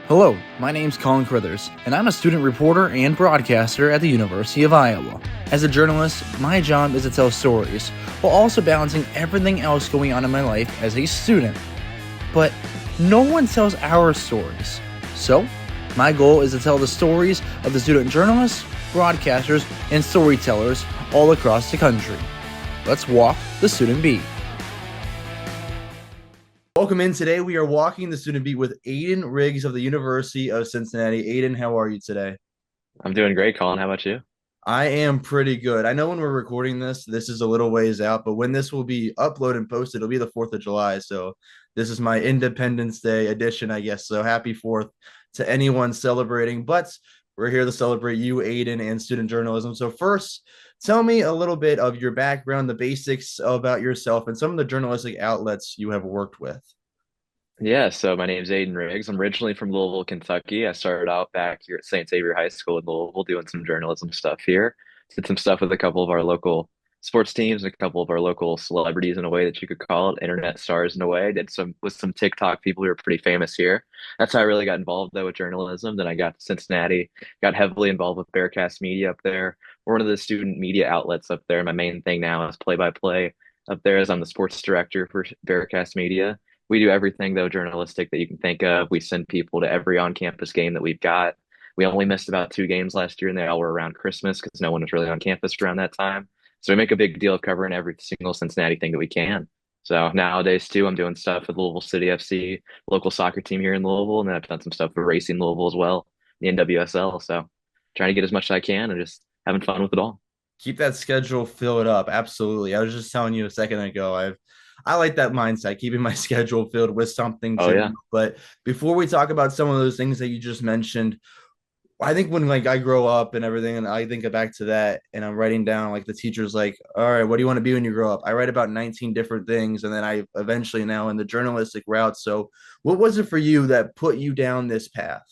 Hello, my name's Colin Crithers, and I'm a student reporter and broadcaster at the University of Iowa. As a journalist, my job is to tell stories, while also balancing everything else going on in my life as a student. But no one tells our stories. So, my goal is to tell the stories of the student journalists, broadcasters, and storytellers all across the country. Let's walk the student beat. Welcome in. Today we are walking the student beat with Aidan Riggs of the University of Cincinnati. Aidan, how are you today? I'm doing great, Colin. How about you? I am pretty good. I know when we're recording this is a little ways out, but when this will be uploaded and posted, it'll be the 4th of July. So this is my Independence Day edition, I guess. So happy 4th to anyone celebrating. But we're here to celebrate you, Aidan, and student journalism. So first, tell me a little bit of your background, the basics about yourself, and some of the journalistic outlets you have worked with. Yeah, so my name's Aidan Riggs. I'm originally from Louisville, Kentucky. I started out back here at St. Xavier High School in Louisville doing some journalism stuff here. Did some stuff with a couple of our local sports teams and a couple of our local celebrities in a way that you could call it, internet stars in a way. Did some with some TikTok people who are pretty famous here. That's how I really got involved though with journalism. Then I got to Cincinnati, got heavily involved with Bearcat media up there. We're one of the student media outlets up there. My main thing now is play-by-play up there as I'm the sports director for Bearcat media. We do everything though journalistic that you can think of. We send people to every on-campus game that we've got. We only missed about 2 games last year, and they all were around Christmas because no one was really on campus around that time. So we make a big deal of covering every single Cincinnati thing that we can. So nowadays too, I'm doing stuff with Louisville City FC, local soccer team here in Louisville, and then I've done some stuff with Racing Louisville as well, the NWSL. So trying to get as much as I can and just having fun with it all. Keep that schedule filled up. Absolutely. I was just telling you a second ago. I like that mindset, keeping my schedule filled with something Oh to yeah. do. But before we talk about some of those things that you just mentioned, I think when I grow up and everything, and I think back to that, and I'm writing down like the teacher's like, all right, what do you want to be when you grow up? I write about 19 different things, and then I eventually now in the journalistic route. So, what was it for you that put you down this path?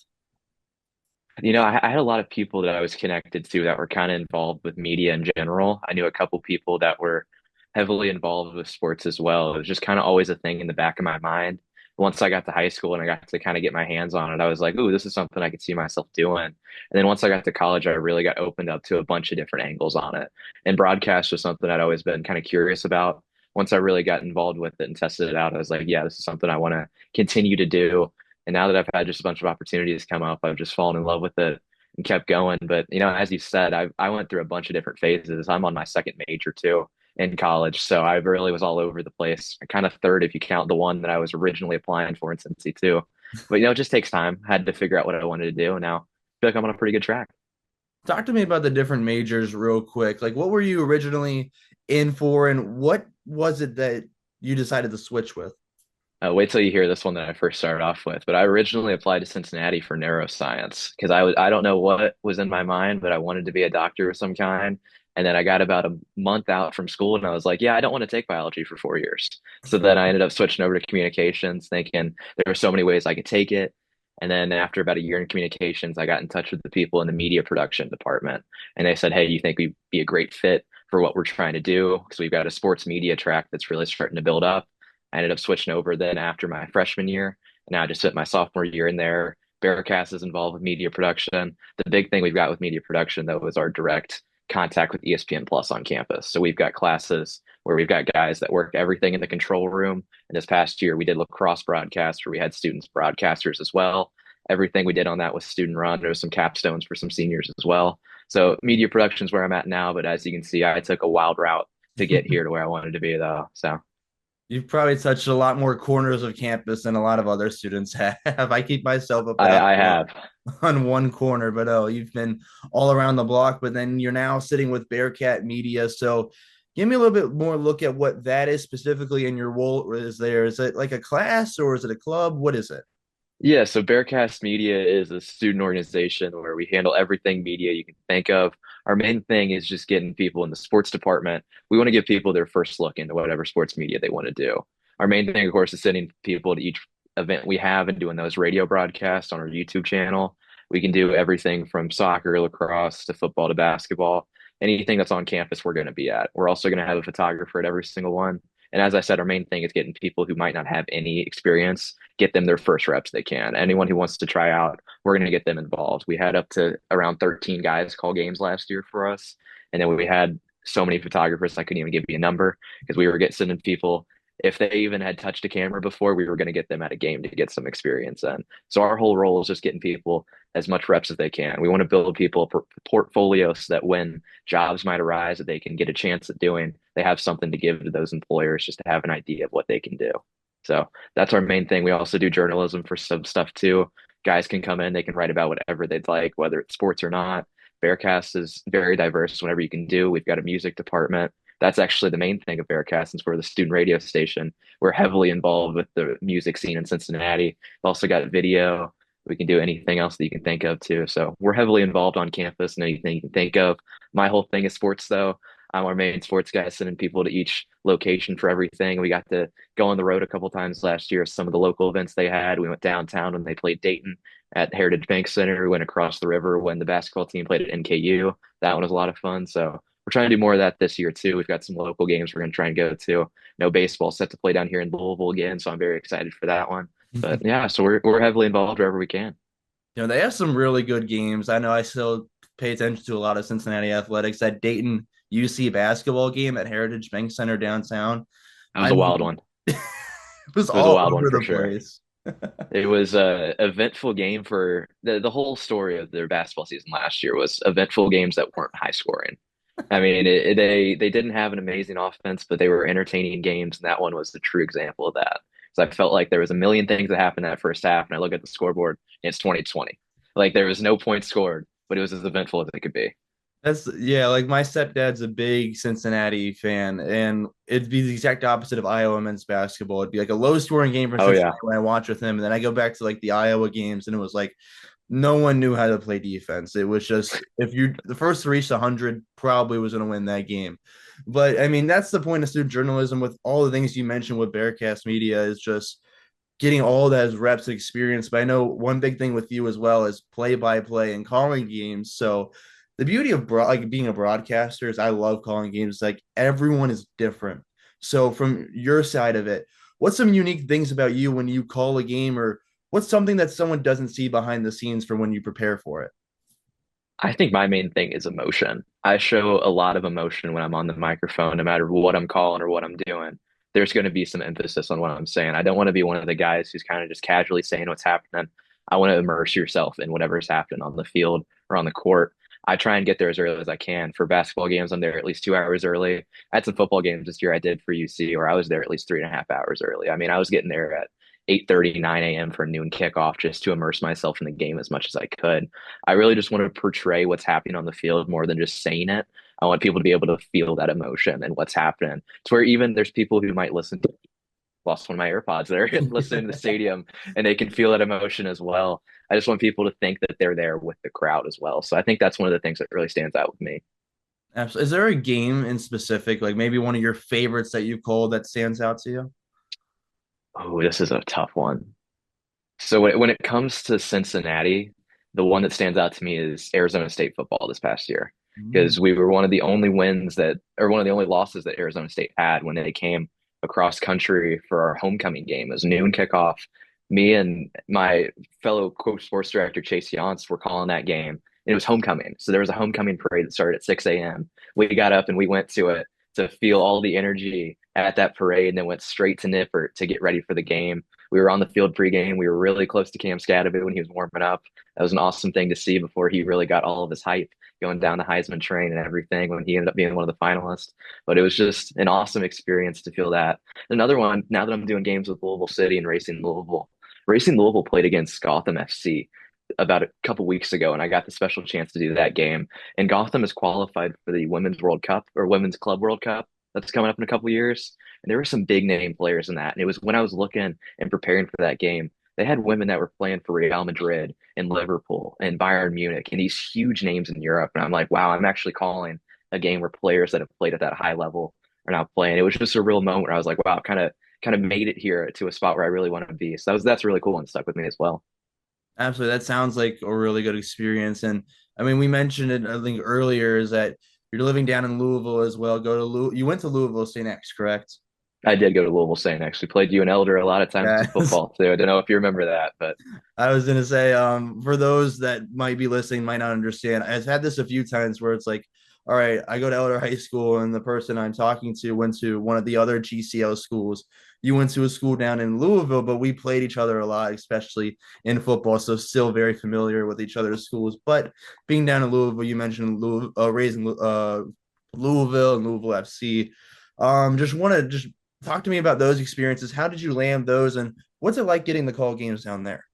I had a lot of people that I was connected to that were kind of involved with media in general. I knew a couple people that were heavily involved with sports as well. It was just kind of always a thing in the back of my mind. Once I got to high school and I got to kind of get my hands on it, I was like, "Ooh, this is something I could see myself doing." And then once I got to college, I really got opened up to a bunch of different angles on it. And broadcast was something I'd always been kind of curious about. Once I really got involved with it and tested it out, I was like, "Yeah, this is something I want to continue to do." And now that I've had just a bunch of opportunities come up, I've just fallen in love with it and kept going. But as you said, I went through a bunch of different phases. I'm on my second major too in college, so I really was all over the place. Kind of third if you count the one that I was originally applying for in Cincy too. But it just takes time. I had to figure out what I wanted to do, and now I feel like I'm on a pretty good track. Talk to me about the different majors real quick. Like, what were you originally in for, and what was it that you decided to switch with? Wait till you hear this one that I first started off with. But I originally applied to Cincinnati for neuroscience because I don't know what was in my mind, but I wanted to be a doctor of some kind. And then I got about a month out from school and I was like, yeah, I don't want to take biology for 4 years. So then I ended up switching over to communications, thinking there were so many ways I could take it. And then after about a year in communications, I got in touch with the people in the media production department. And they said, hey, you think we'd be a great fit for what we're trying to do? Because we've got a sports media track that's really starting to build up. I ended up switching over then after my freshman year. And now I just spent my sophomore year in there. Bearcast is involved with media production. The big thing we've got with media production, though, is our direct contact with ESPN Plus on campus. So we've got classes where we've got guys that work everything in the control room. And this past year, we did lacrosse broadcast where we had students broadcasters as well. Everything we did on that was student run. There was some capstones for some seniors as well. So media production is where I'm at now. But as you can see, I took a wild route to get here to where I wanted to be, though. So You've probably touched a lot more corners of campus than a lot of other students have. I keep myself I, about I have. on one corner, but oh, you've been all around the block. But then you're now sitting with Bearcat Media. So give me a little bit more look at what that is specifically in your role. Is there? Is it like a class or is it a club? What is it? Yeah, so Bearcast Media is a student organization where we handle everything media you can think of. Our main thing is just getting people in the sports department. We want to give people their first look into whatever sports media they want to do. Our main thing, of course, is sending people to each event we have and doing those radio broadcasts on our YouTube channel. We can do everything from soccer, lacrosse to football to basketball. Anything that's on campus, we're going to be at. We're also going to have a photographer at every single one. And as I said, our main thing is getting people who might not have any experience, get them their first reps they can. Anyone who wants to try out, we're going to get them involved. We had up to around 13 guys call games last year for us. And then we had so many photographers, I couldn't even give you a number because we were getting sending people. If they even had touched a camera before, we were going to get them at a game to get some experience in. So our whole role is just getting people as much reps as they can. We want to build people portfolios so that when jobs might arise that they can get a chance at doing, they have something to give to those employers just to have an idea of what they can do. So that's our main thing. We also do journalism for some stuff too. Guys can come in, they can write about whatever they'd like, whether it's sports or not. Bearcast is very diverse whenever you can do. We've got a music department. That's actually the main thing of Bearcast since we're the student radio station. We're heavily involved with the music scene in Cincinnati. We've also got video. We can do anything else that you can think of too. So we're heavily involved on campus and anything you can think of. My whole thing is sports though. I'm our main sports guy, sending people to each location for everything. We got to go on the road a couple times last year. Some of the local events they had. We went downtown when they played Dayton at Heritage Bank Center. We went across the river when the basketball team played at NKU. That one was a lot of fun. So we're trying to do more of that this year too. We've got some local games we're going to try and go to. No baseball set to play down here in Louisville again, so I'm very excited for that one. But yeah, so we're heavily involved wherever we can. They have some really good games. I know I still pay attention to a lot of Cincinnati athletics. That Dayton UC basketball game at Heritage Bank Center downtown. That was I a wild mean, one. it was It was a all wild one over for the sure. place. It was a eventful game for the whole story of their basketball season last year was eventful games that weren't high scoring. I mean, they didn't have an amazing offense, but they were entertaining games, and that one was the true example of that. So I felt like there was a million things that happened that first half, and I look at the scoreboard, and it's 2020. Like there was no points scored, but it was as eventful as it could be. That's yeah, like my stepdad's a big Cincinnati fan, and it'd be the exact opposite of Iowa men's basketball. It'd be like a low scoring game for Oh Cincinnati yeah. when I watch with him, and then I go back to like the Iowa games, and it was like no one knew how to play defense. It was just if you the first to reach 100 probably was going to win that game. But I mean, that's the point of student journalism with all the things you mentioned with Bearcast Media is just getting all that as reps and experience. But I know one big thing with you as well is play by play and calling games. So the beauty of like being a broadcaster is I love calling games. Like everyone is different. So from your side of it, what's some unique things about you when you call a game, or what's something that someone doesn't see behind the scenes for when you prepare for it? I think my main thing is emotion. I show a lot of emotion when I'm on the microphone, no matter what I'm calling or what I'm doing. There's going to be some emphasis on what I'm saying. I don't want to be one of the guys who's kind of just casually saying what's happening. I want to immerse yourself in whatever's happening on the field or on the court. I try and get there as early as I can. For basketball games, I'm there at least 2 hours early. I had some football games this year I did for UC where I was there at least 3.5 hours early. I mean, I was getting there at 8:30, 9 a.m. for a noon kickoff just to immerse myself in the game as much as I could. I really just want to portray what's happening on the field more than just saying it. I want people to be able to feel that emotion and what's happening. It's where even there's people who might listen to lost one of my AirPods there listening to the stadium and they can feel that emotion as well. I just want people to think that they're there with the crowd as well. So I think that's one of the things that really stands out with me. Absolutely. Is there a game in specific, like maybe one of your favorites that you've called that stands out to you? Oh, this is a tough one. So when it comes to Cincinnati, the one that stands out to me is Arizona State football this past year Mm. because we were one of the only wins that, or one of the only losses that Arizona State had when they came across country for our homecoming game. It was noon kickoff. Me and my fellow sports director Chase Yance were calling that game. It was homecoming, so there was a homecoming parade that started at 6 a.m. We got up and we went to it to feel all the energy at that parade, and then went straight to Nippert to get ready for the game. We were on the field pregame. We were really close to Cam Scadaboo when he was warming up. That was an awesome thing to see before he really got all of his hype going down the Heisman train and everything when he ended up being one of the finalists. But it was just an awesome experience to feel that. Another one, now that I'm doing games with Louisville City and Racing Louisville, Racing Louisville played against Gotham FC about a couple weeks ago, and I got the special chance to do that game. And Gotham is qualified for the Women's World Cup or Women's Club World Cup that's coming up in a couple years. And there were some big name players in that. And it was when I was looking and preparing for that game, they had women that were playing for Real Madrid and Liverpool and Bayern Munich and these huge names in Europe. And I'm like, wow, I'm actually calling a game where players that have played at that high level are now playing. It was just a real moment where I was like, wow, kind of made it here to a spot where I really want to be. So that's really cool and stuck with me as well. Absolutely. That sounds like a really good experience. And I mean, we mentioned it, I think, earlier is that you're living down in Louisville as well. You went to Louisville State next, correct? I did go to Louisville Saint, actually played you and Elder a lot of times in Yes. football too. I don't know if you remember that, but I was gonna say, for those that might be listening, might not understand, I've had this a few times where it's like, all right, I go to Elder High School, and the person I'm talking to went to one of the other GCL schools. You went to a school down in Louisville, but we played each other a lot, especially in football. So still very familiar with each other's schools. But being down in Louisville, you mentioned raising Louisville and Louisville FC. Just want to just talk to me about those experiences. How did you land those, and what's it like getting the call games down there?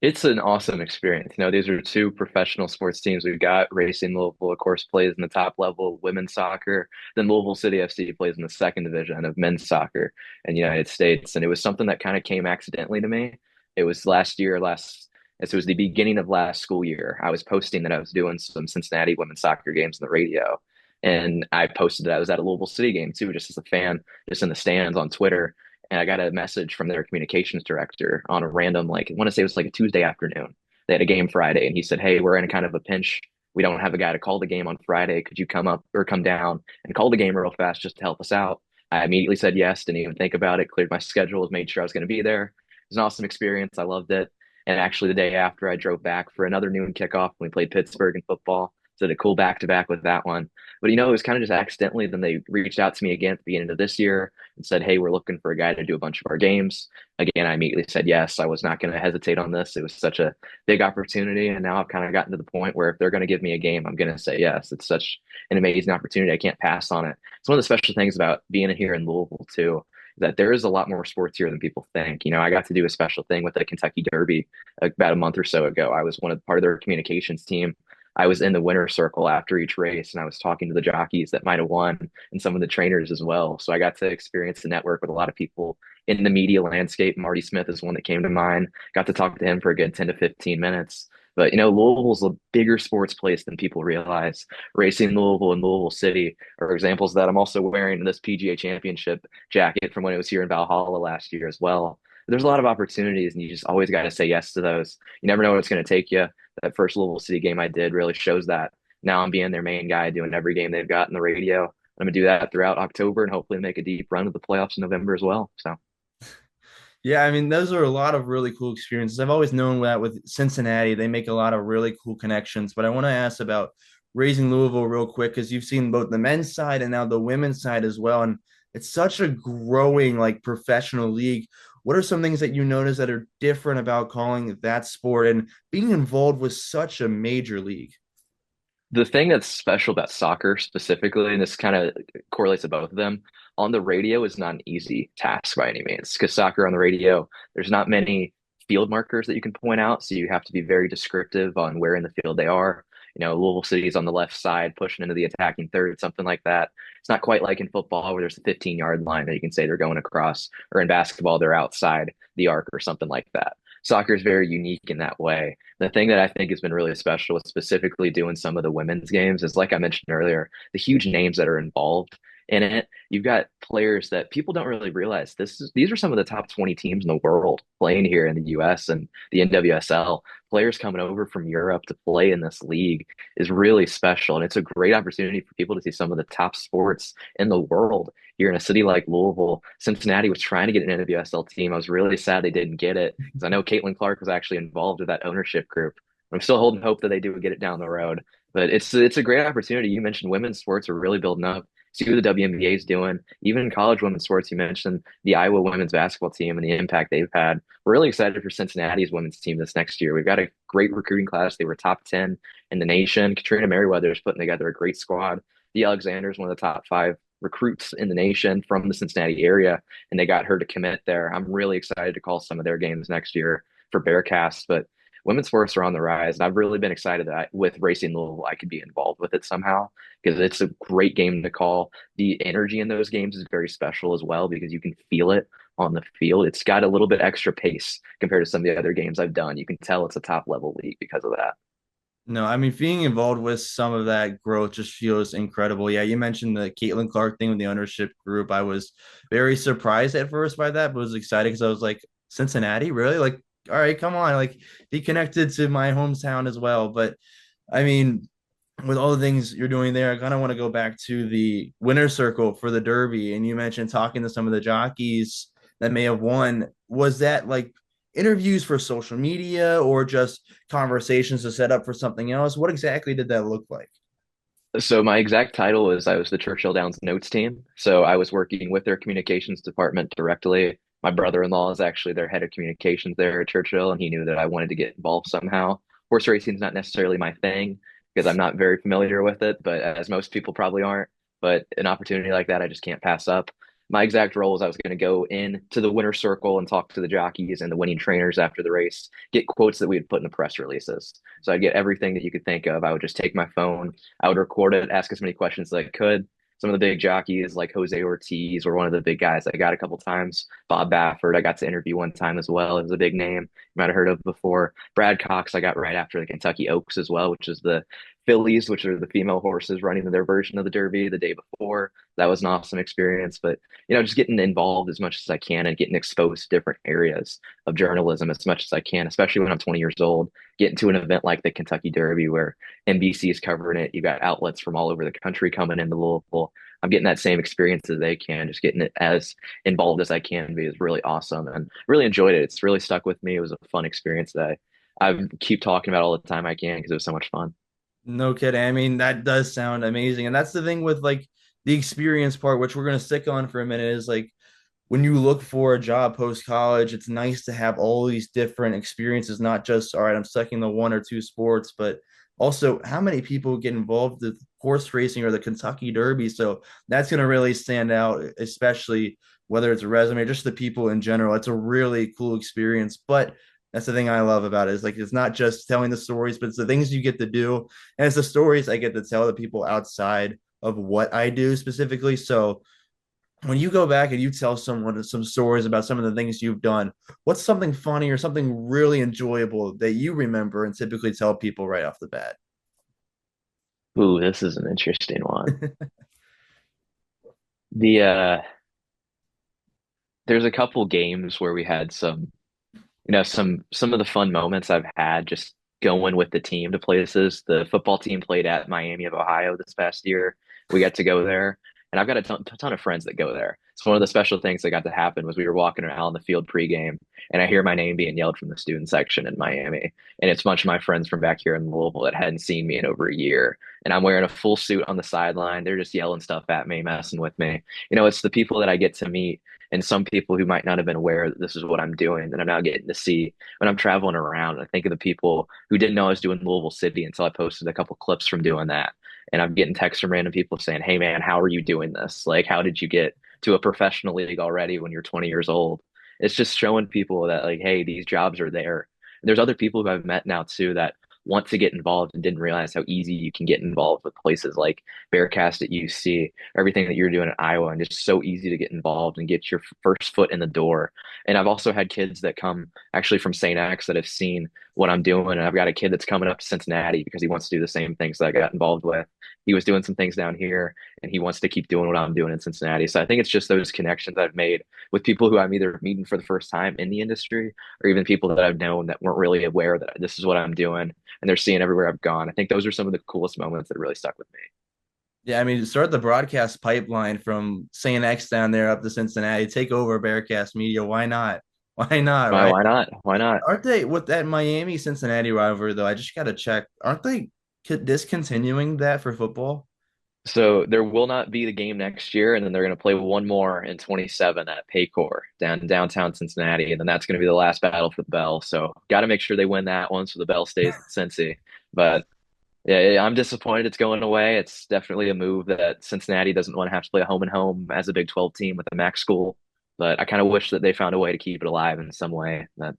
it's an awesome experience. These are two professional sports teams we've got. Racing Louisville, of course, plays in the top level of women's soccer. Then Louisville City FC plays in the second division of men's soccer in the United States. And it was something that kind of came accidentally to me. It was it was the beginning of last school year. I was posting that I was doing some Cincinnati women's soccer games on the radio. And I posted that I was at a Louisville City game too, just as a fan, just in the stands on Twitter. And I got a message from their communications director on a random, like, I want to say it was like a Tuesday afternoon. They had a game Friday, and he said, "Hey, we're in kind of a pinch. We don't have a guy to call the game on Friday. Could you come up or come down and call the game real fast just to help us out?" I immediately said yes, didn't even think about it, cleared my schedule, made sure I was going to be there. It was an awesome experience. I loved it. And actually, the day after, I drove back for another noon kickoff when we played Pittsburgh in football. So did a cool back to back with that one. But it was kind of just accidentally. Then they reached out to me again at the beginning of this year and said, "Hey, we're looking for a guy to do a bunch of our games." Again, I immediately said yes. I was not going to hesitate on this. It was such a big opportunity. And now I've kind of gotten to the point where if they're going to give me a game, I'm going to say yes. It's such an amazing opportunity. I can't pass on it. It's one of the special things about being here in Louisville, too, that there is a lot more sports here than people think. I got to do a special thing with the Kentucky Derby about a month or so ago. I was part of their communications team. I was in the winner's circle after each race, and I was talking to the jockeys that might have won and some of the trainers as well. So I got to experience the network with a lot of people in the media landscape. Marty Smith is one that came to mind. Got to talk to him for a good 10 to 15 minutes. But Louisville's a bigger sports place than people realize. Racing Louisville and Louisville City are examples that I'm also wearing this PGA Championship jacket from when it was here in Valhalla last year as well. There's a lot of opportunities, and you just always got to say yes to those. You never know what it's going to take you. That first Louisville City game I did really shows that. Now I'm being their main guy, doing every game they've got in the radio. I'm going to do that throughout October and hopefully make a deep run to the playoffs in November as well. So Yeah, I mean, those are a lot of really cool experiences. I've always known that with Cincinnati, they make a lot of really cool connections. But I want to ask about raising Louisville real quick because you've seen both the men's side and now the women's side as well. And it's such a growing, like, professional league. What are some things that you notice that are different about calling that sport and being involved with such a major league? the thing that's special about soccer specifically, and this kind of correlates to both of them, on the radio is not an easy task by any means. Because soccer on the radio, there's not many field markers that you can point out, so you have to be very descriptive on where in the field they are. Louisville City is on the left side, pushing into the attacking third, something like that. It's not quite like in football where there's a 15-yard line that you can say they're going across, or in basketball they're outside the arc or something like that. Soccer is very unique in that way. The thing that I think has been really special with specifically doing some of the women's games is, like I mentioned earlier, the huge names that are involved in it. You've got players that people don't really realize these are some of the top 20 teams in the world playing here in the US and the NWSL. Players coming over from Europe to play in this league is really special. And it's a great opportunity for people to see some of the top sports in the world here in a city like Louisville. Cincinnati was trying to get an NWSL team. I was really sad they didn't get it because I know Caitlin Clark was actually involved with that ownership group. I'm still holding hope that they do get it down the road. But it's a great opportunity. You mentioned women's sports are really building up. See what the WNBA is doing. Even in college women's sports, you mentioned the Iowa women's basketball team and the impact they've had. We're really excited for Cincinnati's women's team this next year. We've got a great recruiting class. They were top 10 in the nation. Katrina Merriweather is putting together a great squad. The Alexander is one of the top 5 recruits in the nation from the Cincinnati area, and they got her to commit there. I'm really excited to call some of their games next year for Bearcats, but women's sports are on the rise, and I've really been excited that with Racing Louisville, I could be involved with it somehow because it's a great game to call. The energy in those games is very special as well because you can feel it on the field. It's got a little bit extra pace compared to some of the other games I've done. You can tell it's a top level league because of that. No, I mean, being involved with some of that growth just feels incredible. Yeah, you mentioned the Caitlin Clark thing with the ownership group. I was very surprised at first by that, but was excited because I was like, Cincinnati, really? Like, all right, come on. Like, be connected to my hometown as well. But I mean, with all the things you're doing there, I kind of want to go back to the winner circle for the Derby. And you mentioned talking to some of the jockeys that may have won. Was that like interviews for social media or just conversations to set up for something else? What exactly did that look like? So my exact title is I was the Churchill Downs notes team. So I was working with their communications department directly. My brother-in-law is actually their head of communications there at Churchill, and he knew that I wanted to get involved somehow. Horse racing is not necessarily my thing because I'm not very familiar with it, but as most people probably aren't. But an opportunity like that, I just can't pass up. My exact role is I was going to go in to the winner's circle and talk to the jockeys and the winning trainers after the race, get quotes that we would put in the press releases. So I'd get everything that you could think of. I would just take my phone, I would record it, ask as many questions as I could. Some of the big jockeys like Jose Ortiz were one of the big guys I got a couple times. Bob Baffert, I got to interview one time as well. It was a big name you might have heard of before. Brad Cox, I got right after the Kentucky Oaks as well, which is the fillies, which are the female horses running their version of the Derby the day before. That was an awesome experience. But, just getting involved as much as I can and getting exposed to different areas of journalism as much as I can, especially when I'm 20 years old, getting to an event like the Kentucky Derby where NBC is covering it. You've got outlets from all over the country coming into Louisville. I'm getting that same experience as they can, just getting it as involved as I can be is really awesome and really enjoyed it. It's really stuck with me. It was a fun experience that I keep talking about all the time I can because it was so much fun. No kidding. I mean, that does sound amazing. And that's the thing with like the experience part, which we're going to stick on for a minute, is like when you look for a job post college, it's nice to have all these different experiences, not just, all right, I'm stuck in the one or two sports, but also how many people get involved with horse racing or the Kentucky Derby. So that's going to really stand out, especially whether it's a resume or just the people in general. It's a really cool experience. But that's the thing I love about it is like it's not just telling the stories, but it's the things you get to do. And it's the stories I get to tell the people outside of what I do specifically. So when you go back and you tell someone some stories about some of the things you've done, what's something funny or something really enjoyable that you remember and typically tell people right off the bat? Ooh, this is an interesting one. The There's a couple games where we had some of the fun moments I've had just going with the team to places. The football team played at Miami of Ohio this past year. We got to go there, and I've got a ton of friends that go there. So one of the special things that got to happen was we were walking around the field pregame, and I hear my name being yelled from the student section in Miami, and it's a bunch of my friends from back here in Louisville that hadn't seen me in over a year, and I'm wearing a full suit on the sideline. They're just yelling stuff at me, messing with me. It's the people that I get to meet and some people who might not have been aware that this is what I'm doing that I'm now getting to see when I'm traveling around. I think of the people who didn't know I was doing Louisville City until I posted a couple clips from doing that. And I'm getting texts from random people saying, "Hey man, how are you doing this? Like, how did you get to a professional league already when you're 20 years old?" It's just showing people that like, hey, these jobs are there. There's other people who I've met now too that want to get involved and didn't realize how easy you can get involved with places like Bearcat at UC, everything that you're doing in Iowa, and just so easy to get involved and get your first foot in the door. And I've also had kids that come actually from St. X that have seen what I'm doing. And I've got a kid that's coming up to Cincinnati because he wants to do the same things that I got involved with. He was doing some things down here and he wants to keep doing what I'm doing in Cincinnati. So I think it's just those connections I've made with people who I'm either meeting for the first time in the industry or even people that I've known that weren't really aware that this is what I'm doing and they're seeing everywhere I've gone. I think those are some of the coolest moments that really stuck with me. Yeah, I mean, start the broadcast pipeline from St. X down there up to Cincinnati, take over Bearcat Media. Why not? Why not, Why, right? why not? Why not? Aren't they with that Miami Cincinnati rivalry though? I just got to check. Aren't they discontinuing that for football? So there will not be the game next year, and then they're going to play one more in 27 at Paycor downtown Cincinnati, and then that's going to be the last battle for the Bell. So got to make sure they win that one so the Bell stays at Cincy. But yeah, I'm disappointed it's going away. It's definitely a move that Cincinnati doesn't want to have to play a home and home as a Big 12 team with a MAC school. But I kind of wish that they found a way to keep it alive in some way. But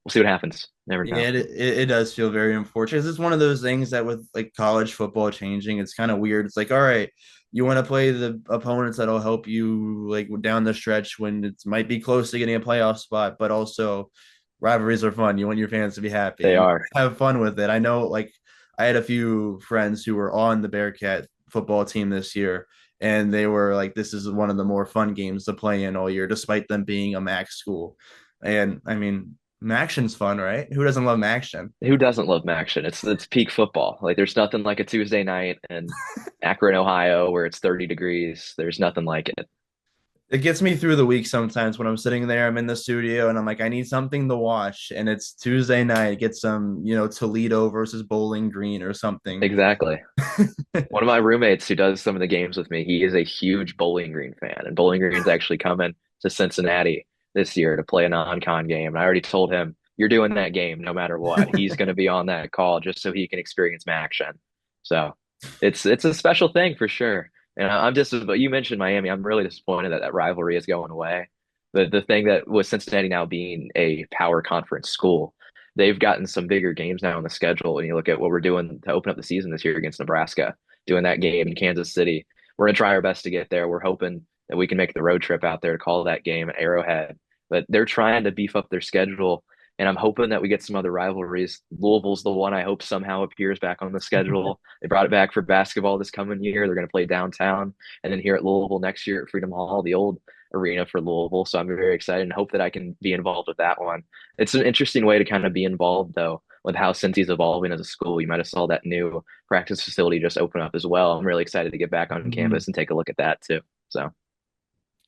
we'll see what happens. Never Yeah, know. it does feel very unfortunate. It's one of those things that with like college football changing, it's kind of weird. It's like, all right, you want to play the opponents that'll help you like down the stretch when it might be close to getting a playoff spot, but also rivalries are fun. You want your fans to be happy They and are. have fun with it. I know, like, I had a few friends who were on the Bearcat football team this year, and they were like, this is one of the more fun games to play in all year, despite them being a MAC school. And I mean, Action's fun, right? Who doesn't love action? Who doesn't love action? It's peak football. Like there's nothing like a Tuesday night in Akron, Ohio, where it's 30 degrees. There's nothing like it. It gets me through the week sometimes when I'm sitting there, I'm in the studio and I'm like, I need something to watch. And it's Tuesday night, get some, Toledo versus Bowling Green or something. Exactly. One of my roommates who does some of the games with me, he is a huge Bowling Green fan, and Bowling Green's actually coming to Cincinnati this year to play a non-con game. And I already told him, you're doing that game no matter what. He's going to be on that call just so he can experience action. So it's a special thing for sure. And I'm just, but you mentioned Miami. I'm really disappointed that that rivalry is going away. The thing that was Cincinnati now being a power conference school, they've gotten some bigger games now on the schedule. When you look at what we're doing to open up the season this year against Nebraska, doing that game in Kansas City. We're gonna try our best to get there. We're hoping that we can make the road trip out there to call that game at Arrowhead. But they're trying to beef up their schedule, and I'm hoping that we get some other rivalries. Louisville's the one I hope somehow appears back on the schedule. They brought it back for basketball this coming year. They're going to play downtown, and then here at Louisville next year at Freedom Hall, the old arena for Louisville. So I'm very excited and hope that I can be involved with that one. It's an interesting way to kind of be involved, though, with how Cincy's evolving as a school. You might have saw that new practice facility just open up as well. I'm really excited to get back on Mhm. campus and take a look at that too. So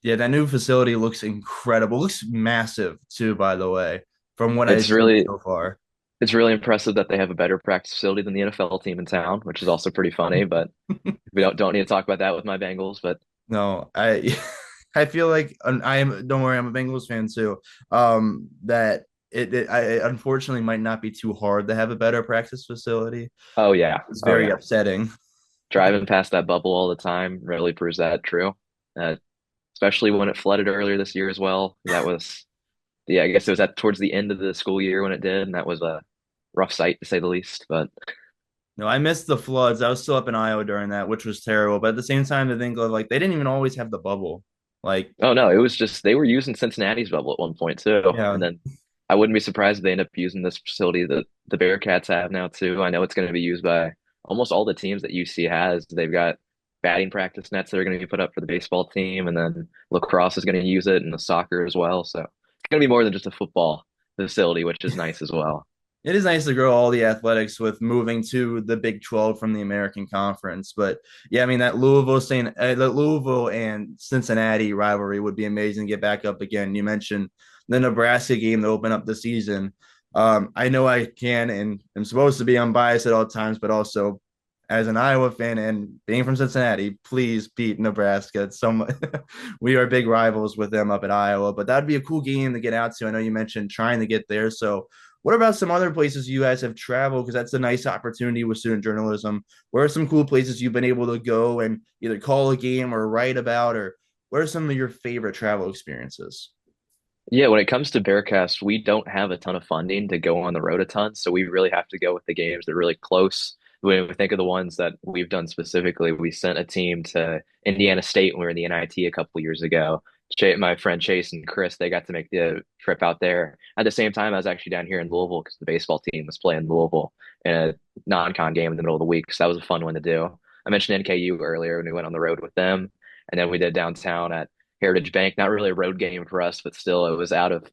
Yeah, that new facility looks incredible. Looks massive too, by the way, from what I've it's seen really so far. it's really impressive that they have a better practice facility than the NFL team in town, which is also pretty funny. But we don't need to talk about that with my Bengals. But No, I I feel like I am. Don't worry, I'm a Bengals fan too. That it unfortunately might not be too hard to have a better practice facility. oh yeah, It's oh very yeah, upsetting. driving past that bubble all the time really proves that true. Uh, Especially when it flooded earlier this year as well. That was yeah, I guess it was at towards the end of the school year when it did, and that was a rough sight to say the least. But No, I missed the floods. I was still up in Iowa during that, which was terrible. But at the same time, to think of like they didn't even always have the bubble. Like, oh no, it was just they were using Cincinnati's bubble at one point too, yeah, and then I wouldn't be surprised if they end up using this facility that the Bearcats have now too. I know it's going to be used by almost all the teams that UC has. They've got batting practice nets that are going to be put up for the baseball team, and then lacrosse is going to use it, and the soccer as well. So it's going to be more than just a football facility, which is nice as well. it is nice to grow all the athletics with moving to the Big 12 from the American Conference. But yeah, I mean that Louisville and Cincinnati rivalry would be amazing to get back up again. You mentioned the Nebraska game to open up the season. I know I can and I'm supposed to be unbiased at all times, but also as an Iowa fan and being from Cincinnati, please beat Nebraska. It's so much, we are big rivals with them up at Iowa, but that'd be a cool game to get out to. I know you mentioned trying to get there. So what about some other places you guys have traveled? Because that's a nice opportunity with student journalism. Where are some cool places you've been able to go and either call a game or write about, or what are some of your favorite travel experiences? Yeah, when it comes to Bearcast, we don't have a ton of funding to go on the road a ton, so we really have to go with the games that are really close. When we think of the ones that we've done specifically, we sent a team to Indiana State when we were in the NIT a couple years ago. My friend Chase and Chris, they got to make the trip out there. At the same time, I was actually down here in Louisville because the baseball team was playing Louisville in a non-con game in the middle of the week, so that was a fun one to do. I mentioned NKU earlier when we went on the road with them, and then we did downtown at Heritage Bank. Not really a road game for us, but still it was out of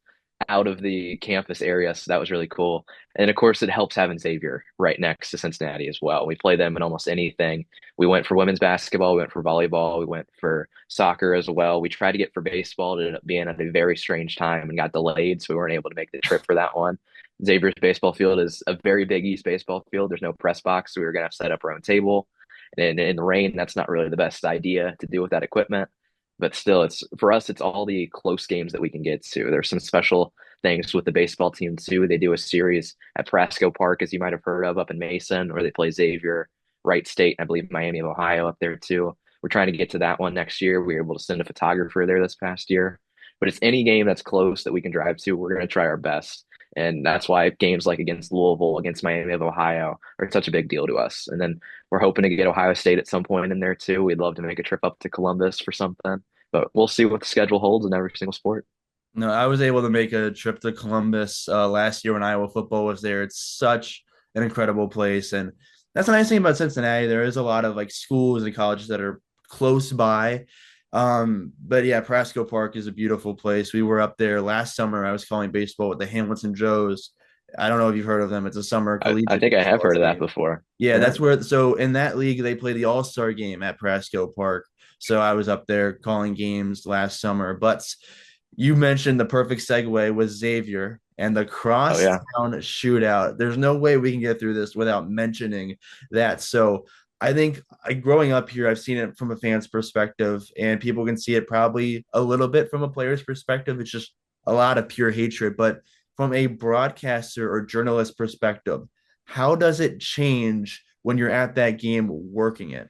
the campus area, so that was really cool. And of course, it helps having Xavier right next to Cincinnati as well. We play them in almost anything. We went for women's basketball, we went for volleyball, we went for soccer as well. We tried to get for baseball, it ended up being at a very strange time and got delayed, so we weren't able to make the trip for that one. Xavier's baseball field is a very big East baseball field. There's no press box, so we were gonna have to set up our own table. And in the rain, that's not really the best idea to do with that equipment. But still, it's for us, it's all the close games that we can get to. There's some special things with the baseball team too. They do a series at Prasco Park, as you might have heard of, up in Mason, where they play Xavier, Wright State, and I believe Miami of Ohio up there too. We're trying to get to that one next year. We were able to send a photographer there this past year. But it's any game that's close that we can drive to, we're going to try our best. And that's why games like against Louisville, against Miami of Ohio are such a big deal to us. And then we're hoping to get Ohio State at some point in there too. We'd love to make a trip up to Columbus for something, but we'll see what the schedule holds in every single sport. No, I was able to make a trip to Columbus last year when Iowa football was there. It's such an incredible place, and that's the nice thing about Cincinnati. There is a lot of like schools and colleges that are close by. But yeah, Prasco Park is a beautiful place. We were up there last summer. I was calling baseball with the Hamilton Joes. I don't know if you've heard of them. It's a summer I collegiate think I have baseball heard of that team. before. Yeah, Yeah. that's where. So in that league, they play the All-Star game at Prasco Park. So I was up there calling games last summer. But you mentioned the perfect segue was Xavier and the Oh yeah. crosstown shootout. There's no way we can get through this without mentioning that. So I think growing up here, I've seen it from a fan's perspective, and people can see it probably a little bit from a player's perspective. It's just a lot of pure hatred. But from a broadcaster or journalist perspective, how does it change when you're at that game working it?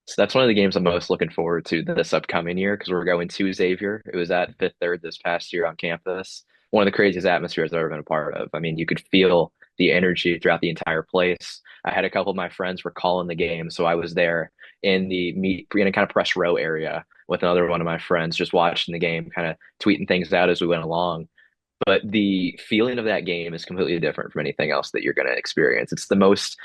So that's one of the games I'm most looking forward to this upcoming year because we're going to Xavier. It was at Fifth Third this past year on campus. One of the craziest atmospheres I've ever been a part of. I mean, you could feel the energy throughout the entire place. I had a couple of my friends were calling the game, so I was there in the meet in a kind of press row area with another one of my friends, just watching the game, kind of tweeting things out as we went along. But the feeling of that game is completely different from anything else that you're going to experience. It's the most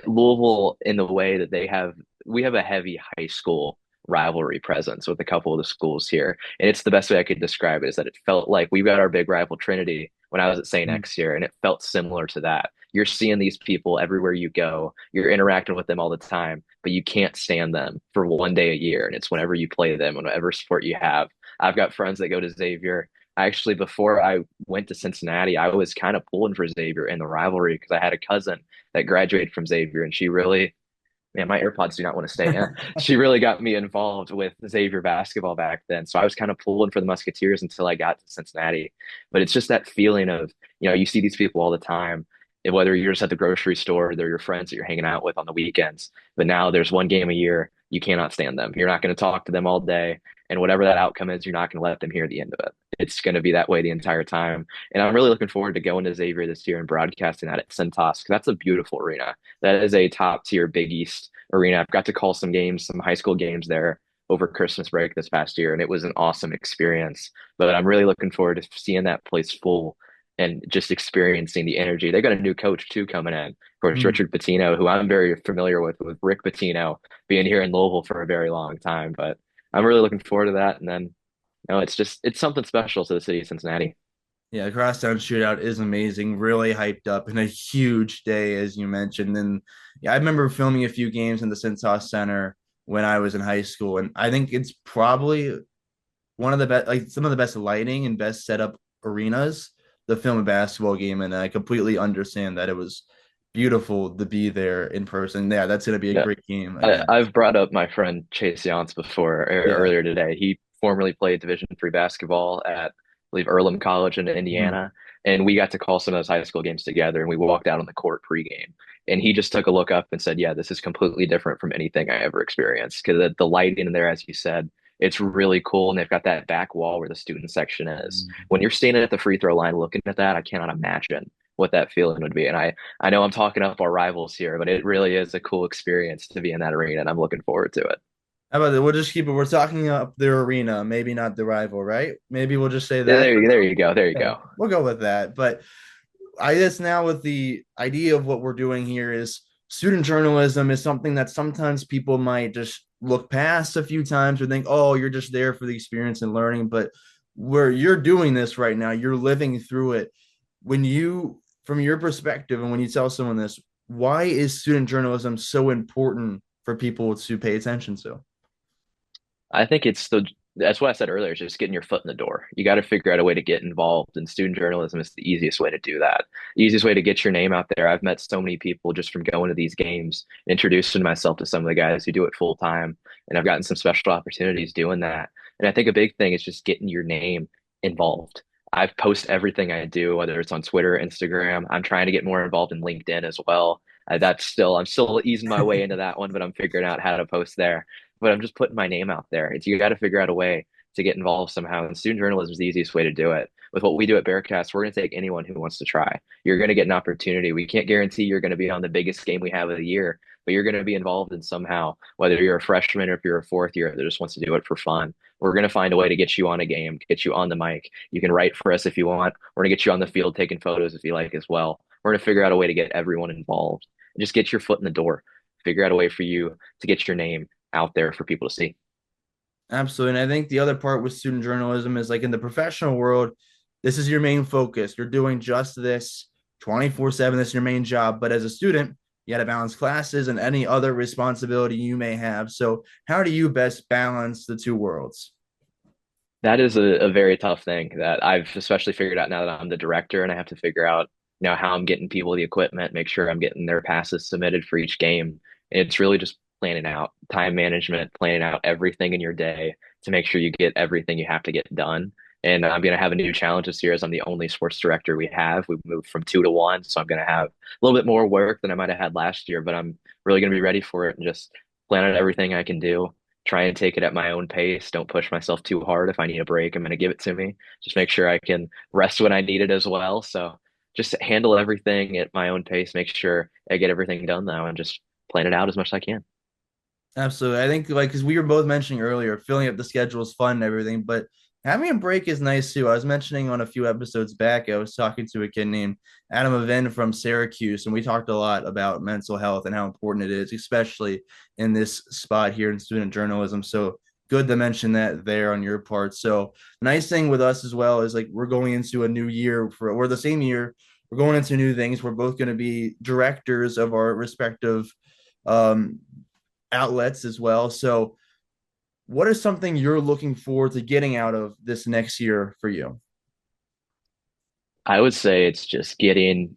Louisville in the way that we have a heavy high school rivalry presence with a couple of the schools here. And it's the best way I could describe it is that it felt like we got our big rival Trinity when I was at St. X here, and it felt similar to that. You're seeing these people everywhere you go, you're interacting with them all the time, but you can't stand them for one day a year. And it's whenever you play them, whatever sport you have. I've got friends that go to Xavier. Actually, before I went to Cincinnati, I was kind of pulling for Xavier in the rivalry because I had a cousin that graduated from Xavier, and she really, man, my AirPods do not want to stay in. She really got me involved with Xavier basketball back then. So I was kind of pulling for the Musketeers until I got to Cincinnati. But it's just that feeling of, you see these people all the time, and whether you're just at the grocery store, they're your friends that you're hanging out with on the weekends. But now there's one game a year, you cannot stand them. You're not going to talk to them all day. And whatever that outcome is, you're not going to let them hear the end of it. It's going to be that way the entire time. And I'm really looking forward to going to Xavier this year and broadcasting that at Cintas because that's a beautiful arena. That is a top tier Big East arena. I've got to call some games, some high school games there over Christmas break this past year, and it was an awesome experience. But I'm really looking forward to seeing that place full and just experiencing the energy. They got a new coach too coming in, of course, Mm. Richard Pitino, who I'm very familiar with Rick Pitino being here in Louisville for a very long time. But I'm really looking forward to that. And then, it's something special to the city of Cincinnati. Yeah, the crosstown shootout is amazing, really hyped up and a huge day, as you mentioned. And yeah, I remember filming a few games in the Cintas Center when I was in high school. And I think it's probably one of the best, like some of the best lighting and best setup arenas to film a basketball game. And I completely understand that it was beautiful to be there in person. Yeah, that's going to be a Yeah. great game again. I've brought up my friend Chase Yance before Yeah. earlier today. He formerly played Division III basketball at, I believe, Earlham College in Mhm. Indiana, and we got to call some of those high school games together. And we walked out on the court pregame, and he just took a look up and said, "Yeah, this is completely different from anything I ever experienced." Because the lighting in there, as you said, it's really cool, and they've got that back wall where the student section is. When you're standing at the free throw line looking at that, I cannot imagine what that feeling would be. And I know I'm talking up our rivals here, but it really is a cool experience to be in that arena, and I'm looking forward to it. How about that? We'll just keep it. We're talking up their arena, maybe not the rival, right? Maybe we'll just say Yeah, that. there you go, there you Okay, go. we'll go with that. But I guess now with the idea of what we're doing here is student journalism is something that sometimes people might just look past a few times or think, oh, you're just there for the experience and learning. But where you're doing this right now, you're living through it. When you, from your perspective, and when you tell someone this, why is student journalism so important for people to pay attention to? I think that's what I said earlier, is just getting your foot in the door. You got to figure out a way to get involved, and student journalism is the easiest way to do that. The easiest way to get your name out there. I've met so many people just from going to these games, introducing myself to some of the guys who do it full time, and I've gotten some special opportunities doing that. And I think a big thing is just getting your name involved. I've post everything I do, whether it's on Twitter, Instagram. I'm trying to get more involved in LinkedIn as well. I'm still easing my way into that one, but I'm figuring out how to post there, but I'm just putting my name out there. It's you got to figure out a way to get involved somehow. And student journalism is the easiest way to do it. With what we do at Bearcats, we're going to take anyone who wants to try. You're going to get an opportunity. We can't guarantee you're going to be on the biggest game we have of the year, but you're going to be involved in somehow, whether you're a freshman or if you're a fourth year that just wants to do it for fun. We're going to find a way to get you on a game, get you on the mic. You can write for us if you want. We're going to get you on the field taking photos if you like as well. We're going to figure out a way to get everyone involved. Just get your foot in the door. Figure out a way for you to get your name out there for people to see. Absolutely. And I think the other part with student journalism is like in the professional world, this is your main focus. You're doing just this 24/7. This is your main job. But as a student, you got to balance classes and any other responsibility you may have. So, how do you best balance the two worlds? That is a very tough thing that I've especially figured out now that I'm the director and I have to figure out, how I'm getting people the equipment, make sure I'm getting their passes submitted for each game. And it's really just planning out time management, planning out everything in your day to make sure you get everything you have to get done. And I'm going to have a new challenge this year as I'm the only sports director we have. We've moved from two to one, so I'm going to have a little bit more work than I might have had last year, but I'm really going to be ready for it and just plan out everything I can do, try and take it at my own pace. Don't push myself too hard. If I need a break, I'm going to give it to me. Just make sure I can rest when I need it as well. So just handle everything at my own pace, make sure I get everything done now and just plan it out as much as I can. Absolutely. I think like because we were both mentioning earlier, filling up the schedule is fun and everything, but having a break is nice too. I was mentioning on a few episodes back, I was talking to a kid named Adam Avin from Syracuse, and we talked a lot about mental health and how important it is, especially in this spot here in student journalism. So good to mention that there on your part. So nice thing with us as well is like we're going into a new year for we're the same year. We're going into new things. We're both going to be directors of our respective um outlets as well. So, what is something you're looking forward to getting out of this next year for you? I would say it's just getting,